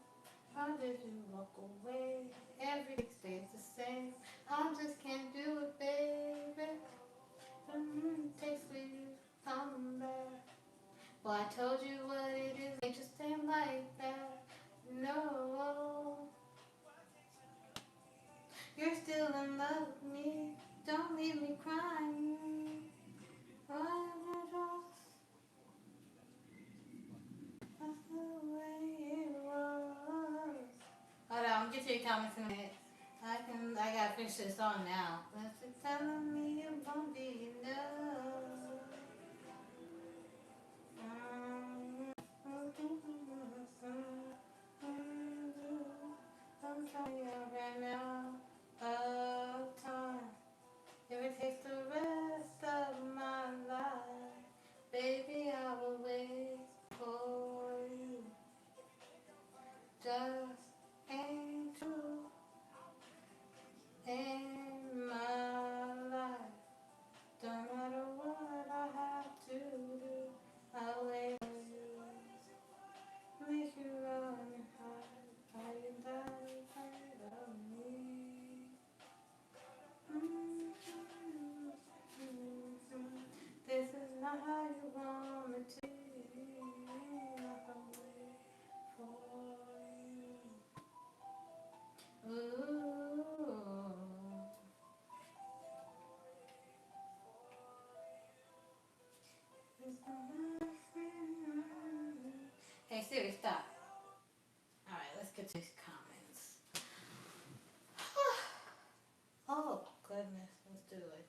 How did you walk away? Everything stays the same. I just can't do it, baby. Takes for you to come back. Well, I told you what it is. It just ain't like that. No, you're still in love with me. Don't leave me crying. Why am I lost? That's the way it was. Hold on, get to your comments in a minute. I gotta finish this song now. But you're telling me it won't be enough. I'm trying right now of time. If it takes the rest of my life, baby, I will wait for you. Just ain't true in my life. Don't matter what I have to do, I'll wait for you. Make you run and hide, hide that part of me. This is not how you want me to be. I can wait for you. Ooh. Hey Siri, stop. Alright, let's get to these comments. Oh, goodness. Let's do it like this.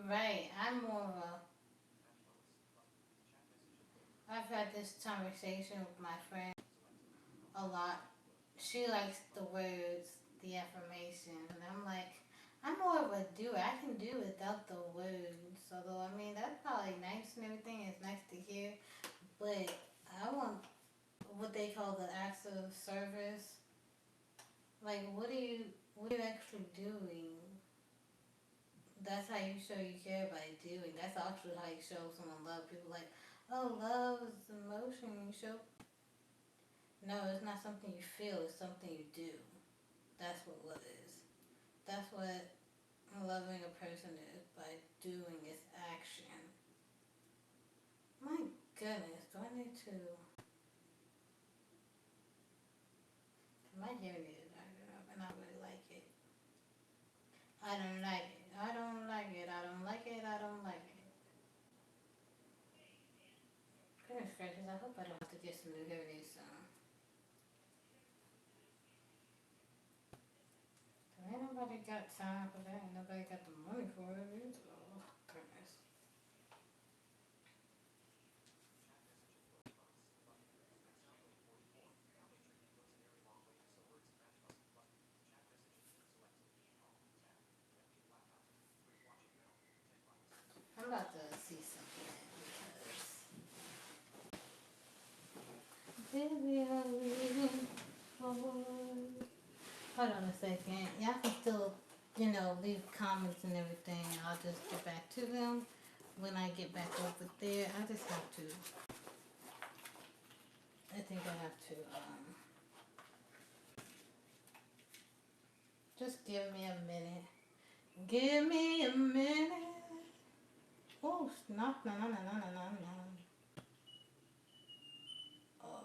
Right, I'm more of a. I've had this conversation with my friend a lot. She likes the words, the affirmation, and I'm like, I'm more of a doer. I can do without the words. Although, I mean, that's probably nice and everything. It's nice to hear. But I want what they call the acts of service. Like, what are you actually doing? That's how you show you care by doing. That's actually how you show someone love. People like, oh, love is emotion. You show. No, it's not something you feel. It's something you do. That's what love is. That's what loving a person is by doing its action. My goodness, do I need to? My hearing is acting up, and I really like it. I don't like it. I don't like it. I don't like it. I don't like it. Goodness gracious, I hope I don't have to get some new hearing aids soon. Ain't nobody got time for that. Ain't nobody got the money for it either. Oh, goodness. I'm about to see something because baby, I'm waiting for. Hold on a second. Y'all can still, leave comments and everything. I'll just get back to them when I get back over there. I just have to. I think I have to. Just give me a minute. Give me a minute. Oh, no, no, no, no, no, no, no. Oh,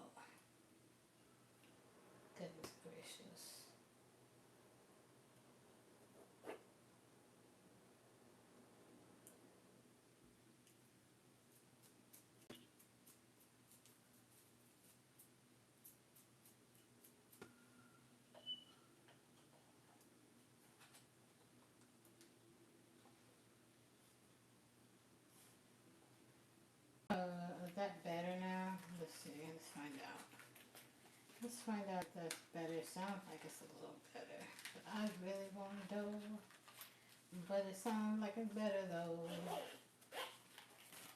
goodness gracious. Is that better now? Let's see. Let's find out. Let's find out if that's better. Sounds like it's a little better. But I really want to know. But it sounds like it's better though.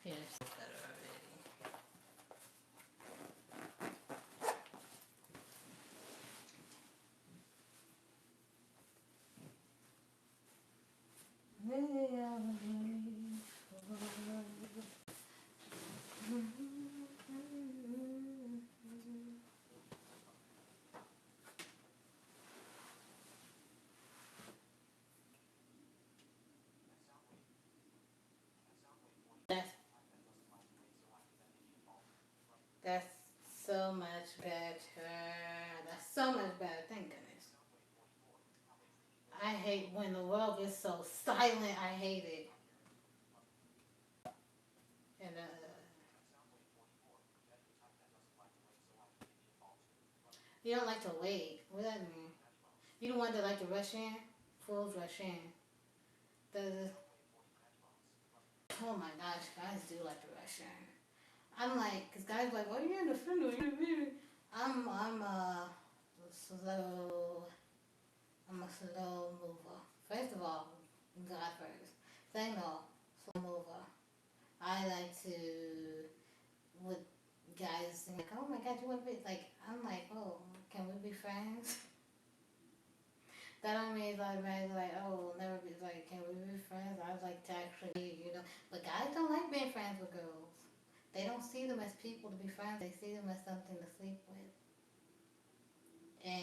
Yeah, it's better already. That's that's so much better. That's so much better. Thank goodness. I hate when the world gets so silent. I hate it. And you don't like to wait. What does that mean? You don't want to like to rush in. Fools rush in. The Oh my gosh, guys do like to rush in. I'm like, cause guys are like, what are you in the front of? I'm slow. I'm a slow mover. First of all, God first. Second of all, slow mover. I like to with guys like, oh my God, you want to be like? I'm like, oh, can we be friends? That don't mean like, oh, we'll never be like, can we be friends? I would like to actually. But guys don't like being friends with girls. They don't see them as people to be friends. They see them as something to sleep with.